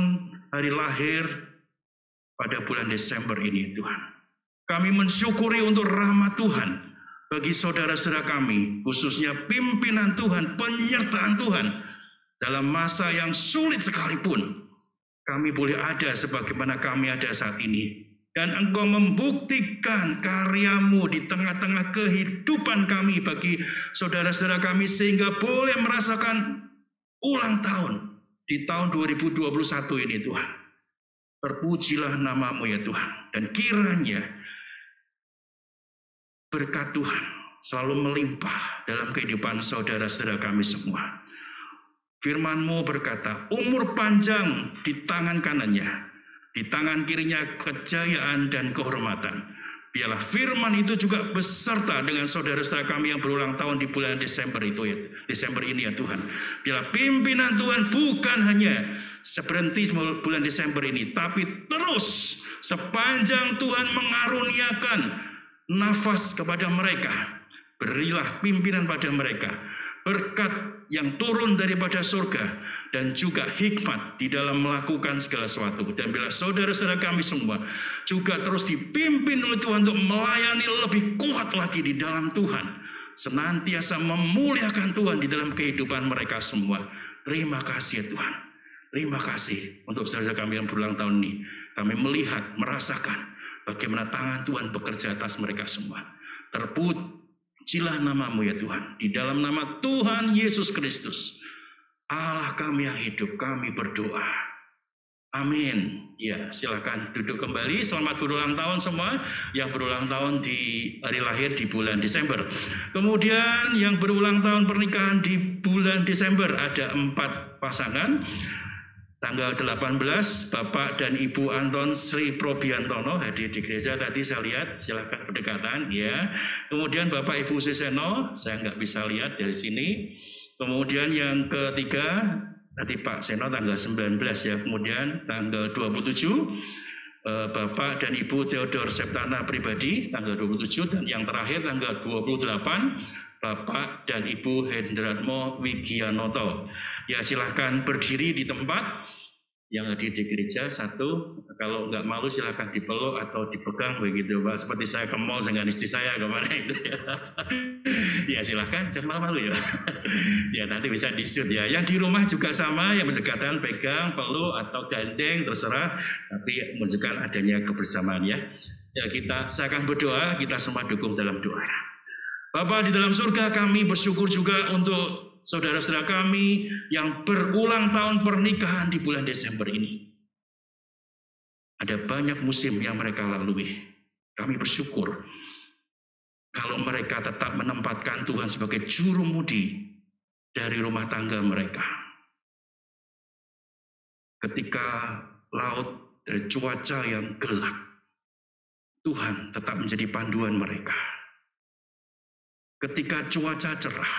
hari lahir pada bulan Desember ini, Tuhan. Kami mensyukuri untuk rahmat Tuhan bagi saudara-saudara kami, khususnya pimpinan Tuhan, penyertaan Tuhan dalam masa yang sulit sekalipun. Kami boleh ada sebagaimana kami ada saat ini. Dan Engkau membuktikan karya-Mu di tengah-tengah kehidupan kami bagi saudara-saudara kami sehingga boleh merasakan ulang tahun di tahun 2021 ini, Tuhan. Terpujilah nama-Mu ya Tuhan. Dan kiranya berkat Tuhan selalu melimpah dalam kehidupan saudara-saudara kami semua. Firman-Mu berkata, umur panjang di tangan kanannya, di tangan kirinya kejayaan dan kehormatan. Biarlah firman itu juga beserta dengan saudara-saudara kami yang berulang tahun di bulan Desember itu ya, Desember ini ya Tuhan. Biarlah pimpinan Tuhan bukan hanya berhenti bulan Desember ini, tapi terus sepanjang Tuhan mengaruniakan nafas kepada mereka. Berilah pimpinan pada mereka, berkat yang turun daripada surga, dan juga hikmat di dalam melakukan segala sesuatu. Dan bila saudara-saudara kami semua juga terus dipimpin oleh Tuhan untuk melayani lebih kuat lagi di dalam Tuhan, senantiasa memuliakan Tuhan di dalam kehidupan mereka semua. Terima kasih ya Tuhan. Terima kasih untuk saudara kami yang berulang tahun ini. Kami melihat, merasakan bagaimana tangan Tuhan bekerja atas mereka semua. Terpujilah nama-Mu ya Tuhan. Di dalam nama Tuhan Yesus Kristus, Allah kami yang hidup, kami berdoa. Amin. Ya, silakan duduk kembali. Selamat berulang tahun semua yang berulang tahun di hari lahir di bulan Desember. Kemudian yang berulang tahun pernikahan di bulan Desember ada 4 pasangan. Tanggal 18, Bapak dan Ibu Anton Sri Probiantono hadir di gereja tadi saya lihat, silakan berdekatan ya. Kemudian Bapak Ibu Seseno, saya nggak bisa lihat dari sini. Kemudian yang ketiga, tadi Pak Seno tanggal 19 ya. Kemudian tanggal 27, Bapak dan Ibu Theodor Septana pribadi tanggal 27. Dan yang terakhir tanggal 28, Bapak dan Ibu Hendratmo Wigianoto. Ya silahkan berdiri di tempat yang hadir di gereja. Satu, kalau nggak malu silahkan dipeluk atau dipegang begitu Pak. Seperti saya ke mall dengan istri saya kemarin itu ya. Ya silahkan, jangan malu-malu ya. Ya nanti bisa di-shoot ya. Yang di rumah juga sama, yang berdekatan pegang, peluk atau gandeng terserah. Tapi menunjukkan adanya kebersamaan ya. Ya saya akan berdoa, kita semua dukung dalam doa. Bapa di dalam surga, kami bersyukur juga untuk saudara-saudara kami yang berulang tahun pernikahan di bulan Desember ini. Ada banyak musim yang mereka lalui. Kami bersyukur kalau mereka tetap menempatkan Tuhan sebagai jurumudi dari rumah tangga mereka. Ketika laut dan cuaca yang gelap, Tuhan tetap menjadi panduan mereka. Ketika cuaca cerah,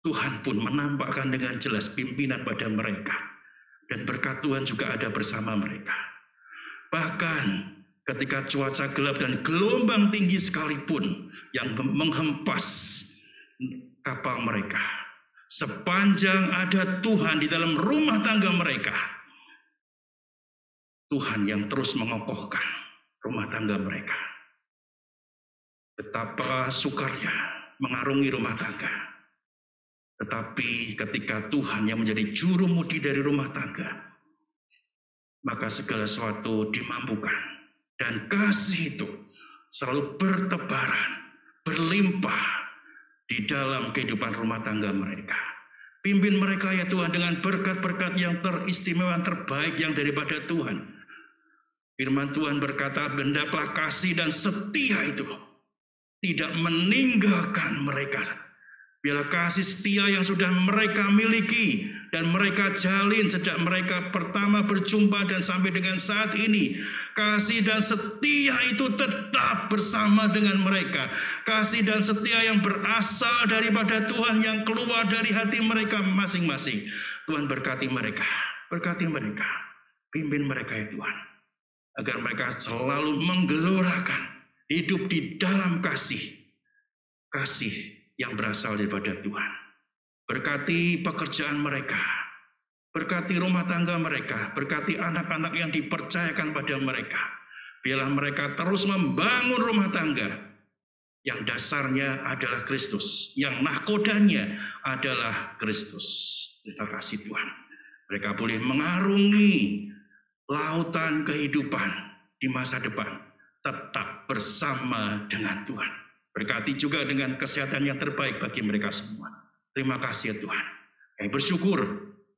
Tuhan pun menampakkan dengan jelas pimpinan pada mereka. Dan berkat Tuhan juga ada bersama mereka. Bahkan ketika cuaca gelap dan gelombang tinggi sekalipun yang menghempas kapal mereka, sepanjang ada Tuhan di dalam rumah tangga mereka, Tuhan yang terus mengokohkan rumah tangga mereka. Betapa sukarnya mengarungi rumah tangga. Tetapi ketika Tuhan yang menjadi jurumudi dari rumah tangga, maka segala sesuatu dimampukan. Dan kasih itu selalu bertebaran, berlimpah di dalam kehidupan rumah tangga mereka. Pimpin mereka ya Tuhan dengan berkat-berkat yang teristimewa, terbaik yang daripada Tuhan. Firman Tuhan berkata, hendaklah kasih dan setia itu tidak meninggalkan mereka. Biarlah kasih setia yang sudah mereka miliki dan mereka jalin sejak mereka pertama berjumpa dan sampai dengan saat ini, kasih dan setia itu tetap bersama dengan mereka. Kasih dan setia yang berasal daripada Tuhan, yang keluar dari hati mereka masing-masing. Tuhan berkati mereka, pimpin mereka ya Tuhan, agar mereka selalu menggelorakan hidup di dalam kasih kasih yang berasal daripada Tuhan. Berkati pekerjaan mereka, berkati rumah tangga mereka, berkati anak-anak yang dipercayakan pada mereka. Biarlah mereka terus membangun rumah tangga yang dasarnya adalah Kristus, yang nahkodanya adalah Kristus. Terima kasih Tuhan. Mereka boleh mengarungi lautan kehidupan di masa depan, tetap bersama dengan Tuhan. Berkati juga dengan kesehatan yang terbaik bagi mereka semua. Terima kasih ya Tuhan. Kami bersyukur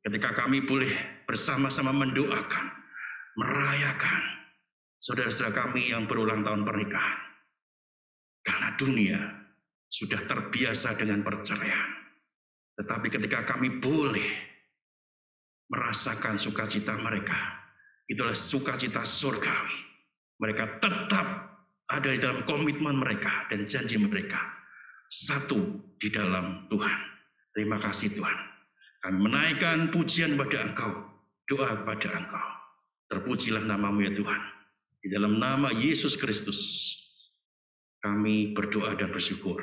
ketika kami boleh bersama-sama mendoakan, merayakan saudara-saudara kami yang berulang tahun pernikahan. Karena dunia sudah terbiasa dengan perceraian. Tetapi ketika kami boleh merasakan sukacita mereka, itulah sukacita surgawi. Mereka tetap ada di dalam komitmen mereka dan janji mereka. Satu di dalam Tuhan. Terima kasih Tuhan. Kami menaikkan pujian pada Engkau, doa kepada Engkau. Terpujilah namamu ya Tuhan. Di dalam nama Yesus Kristus kami berdoa dan bersyukur.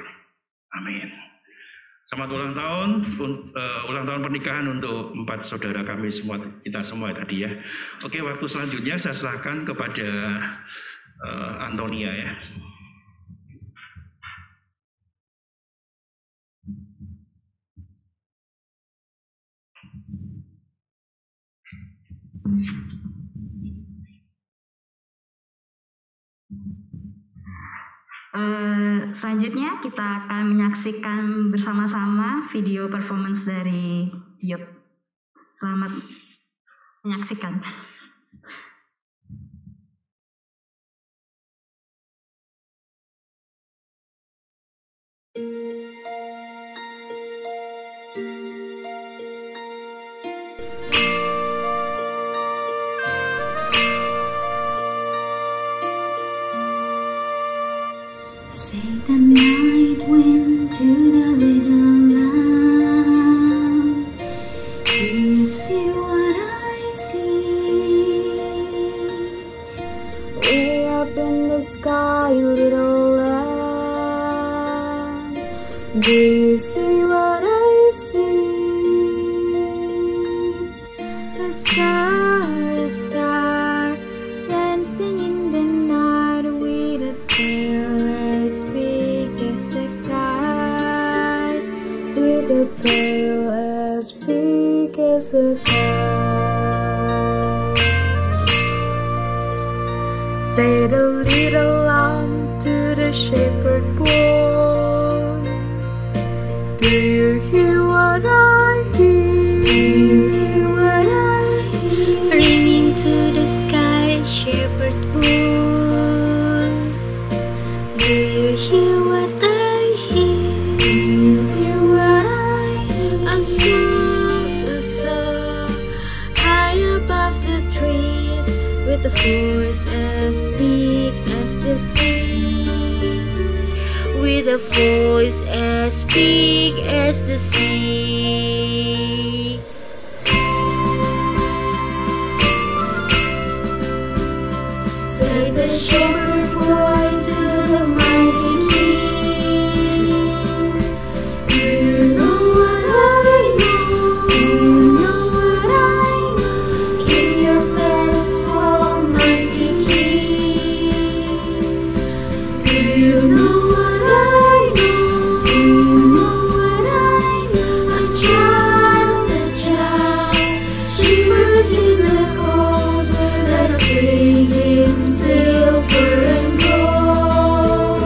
Amin. Selamat ulang tahun pernikahan untuk 4 saudara kami semua, kita semua tadi ya. Oke, waktu selanjutnya saya serahkan kepada Antonia ya. Selanjutnya kita akan menyaksikan bersama-sama video performance dari Diop. Selamat menyaksikan. Say the night wind to the little lamb. Do you see what I see? Way up in the sky, little lamb. Do you see what I see? A star, dancing in the night with a tail as big as a kite, with a tail as big as a kite. Say the little lamb to the shepherd boy, do you hear what I hear? Do you hear what I hear? Ringing to the sky, shepherd boy. Do you hear what I hear? Do you hear what I hear? A song, high above the trees, with a voice as big as the sea, with a voice as big as the sea. Say the shepherd boy to the mighty king, do you know what I know? Do you know what I know? In your presence, almighty king, do you know what I know? Do you know what I know? A child, shivers in the cold. Let's bring him silver and gold.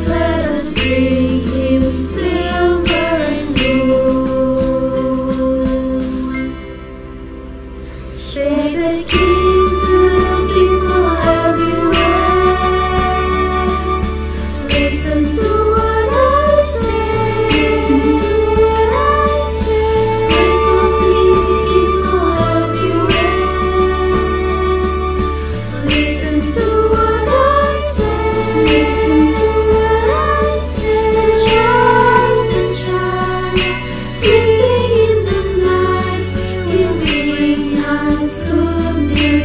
Let us bring him silver and gold. Say the king to the people everywhere. Listen to what I say. Listen to what I say. Pray for peace, people everywhere. Listen to what I say. Listen to what I say. The child, sleeping in the night, will bring us good news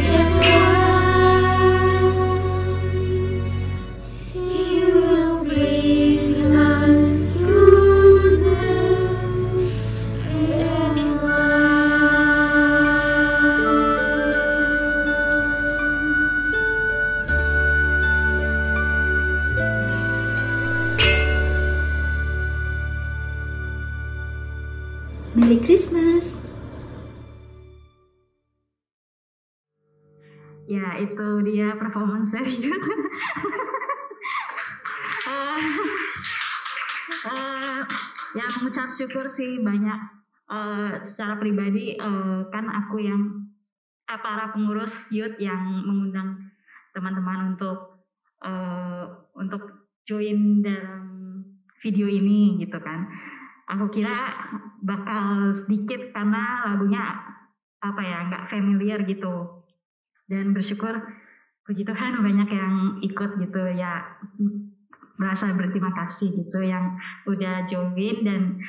Ya, itu dia performance dari Yud. Ya, mengucap syukur sih banyak. Secara pribadi kan aku yang para pengurus Youth yang mengundang teman-teman untuk join dalam video ini gitu kan. Aku kira bakal sedikit karena lagunya nggak familiar gitu. Dan bersyukur puji Tuhan banyak yang ikut gitu ya, merasa berterima kasih gitu yang udah join dan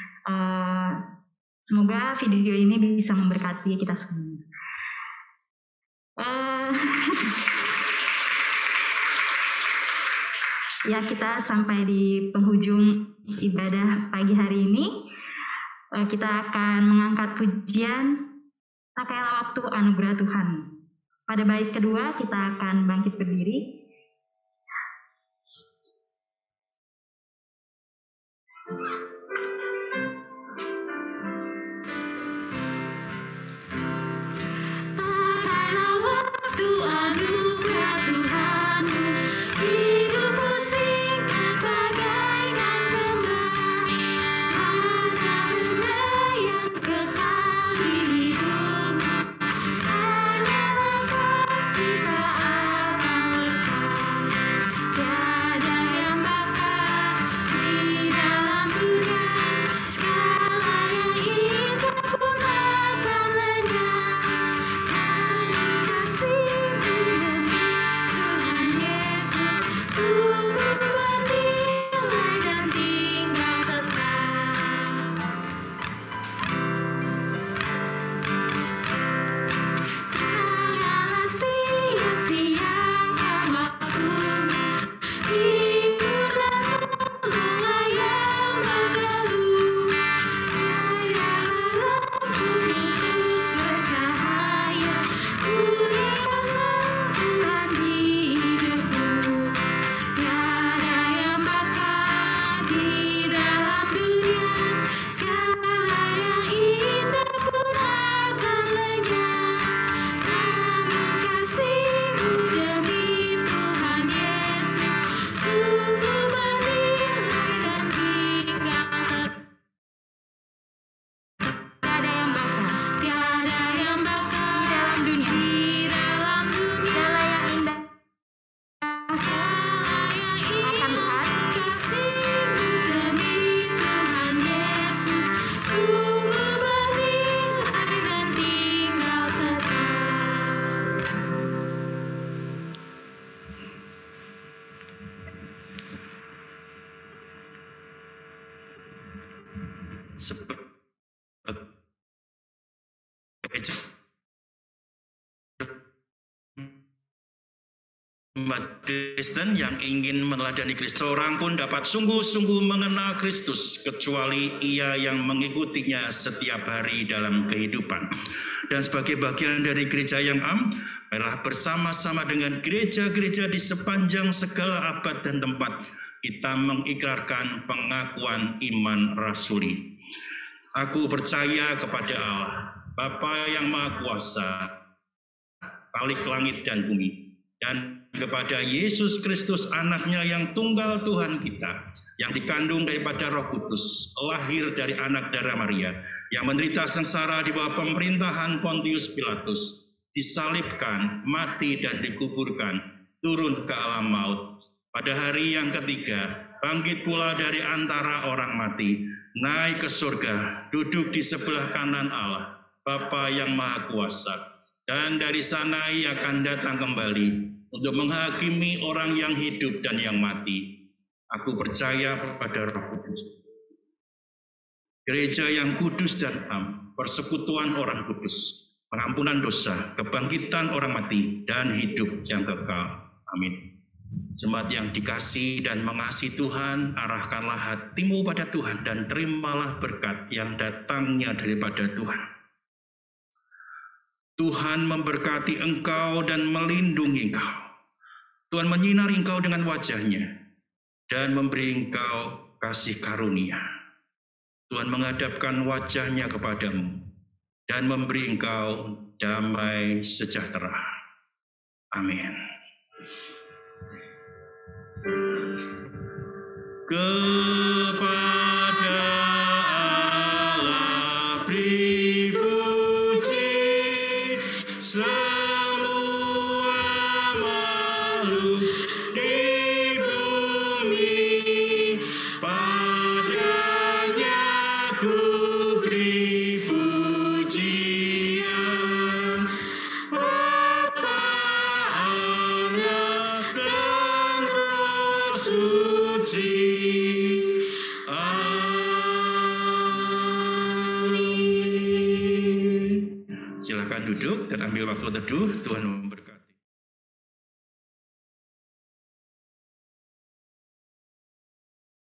semoga video ini bisa memberkati kita semua. Ya, kita sampai di penghujung ibadah pagi hari ini. Kita akan mengangkat pujian Pakailah Waktu Anugerah Tuhan. Pada bait kedua kita akan bangkit berdiri. Pakailah waktu anugerah Tuhan, hidupku singkat bagaikan kembang. Mana benda yang kekal di hidupmu, hanyalah kasih tak akan lekang. Tiada yang bakal di dalam dunia, segala yang indah pun akan lenyap. Namun kasih-Mu demi Tuhan Yesus sungguh bernilai dan tinggal tetap. Janganlah sia-siakan waktumu, hibur dan menolonglah yang mengeluh. Biarlah lampumu terus bercahaya, muliakanlah Tuhan di hidupmu. Tiada yang bakal di dalam dunia, segala yang indah pun akan lenyap. Namun kasih-Mu demi Tuhan Yesus sungguh bernilai dan tinggal tetap. Tiada yang bakal di dalam dunia, segala yang indah akan Tuhan. Kasih-Mu demi Tuhan Yesus sungguh bernilai dan tinggal tetap. Umat Kristen yang ingin meneladani Kristus, seorang pun dapat sungguh-sungguh mengenal Kristus kecuali ia yang mengikutinya setiap hari dalam kehidupan. Dan sebagai bagian dari gereja yang marilah bersama-sama dengan gereja-gereja di sepanjang segala abad dan tempat kita mengikrarkan pengakuan iman rasuli. Aku percaya kepada Allah, Bapa yang Maha Kuasa, Khalik langit dan bumi, dan kepada Yesus Kristus anaknya yang tunggal Tuhan kita, yang dikandung daripada Roh Kudus, lahir dari anak darah Maria, yang menderita sengsara di bawah pemerintahan Pontius Pilatus, disalibkan, mati dan dikuburkan, turun ke alam maut. Pada hari yang ketiga, bangkit pula dari antara orang mati, naik ke surga, duduk di sebelah kanan Allah, Bapa yang Maha Kuasa. Dan dari sana ia akan datang kembali untuk menghakimi orang yang hidup dan yang mati. Aku percaya pada Roh Kudus, gereja yang kudus dan persekutuan orang kudus, pengampunan dosa, kebangkitan orang mati, dan hidup yang kekal. Amin. Jemaat yang dikasihi dan mengasihi Tuhan, arahkanlah hatimu pada Tuhan dan terimalah berkat yang datangnya daripada Tuhan. Tuhan memberkati engkau dan melindungi engkau. Tuhan menyinari engkau dengan wajah-Nya dan memberi engkau kasih karunia. Tuhan menghadapkan wajah-Nya kepadamu dan memberi engkau damai sejahtera. Amin. Kepada Allah beri puji, semua makhluk di bumi, padanya ku beri pujian. Bapa, Anak, dan Roh Suci. Amin. Silakan duduk dan ambil waktu teduh. Tuhan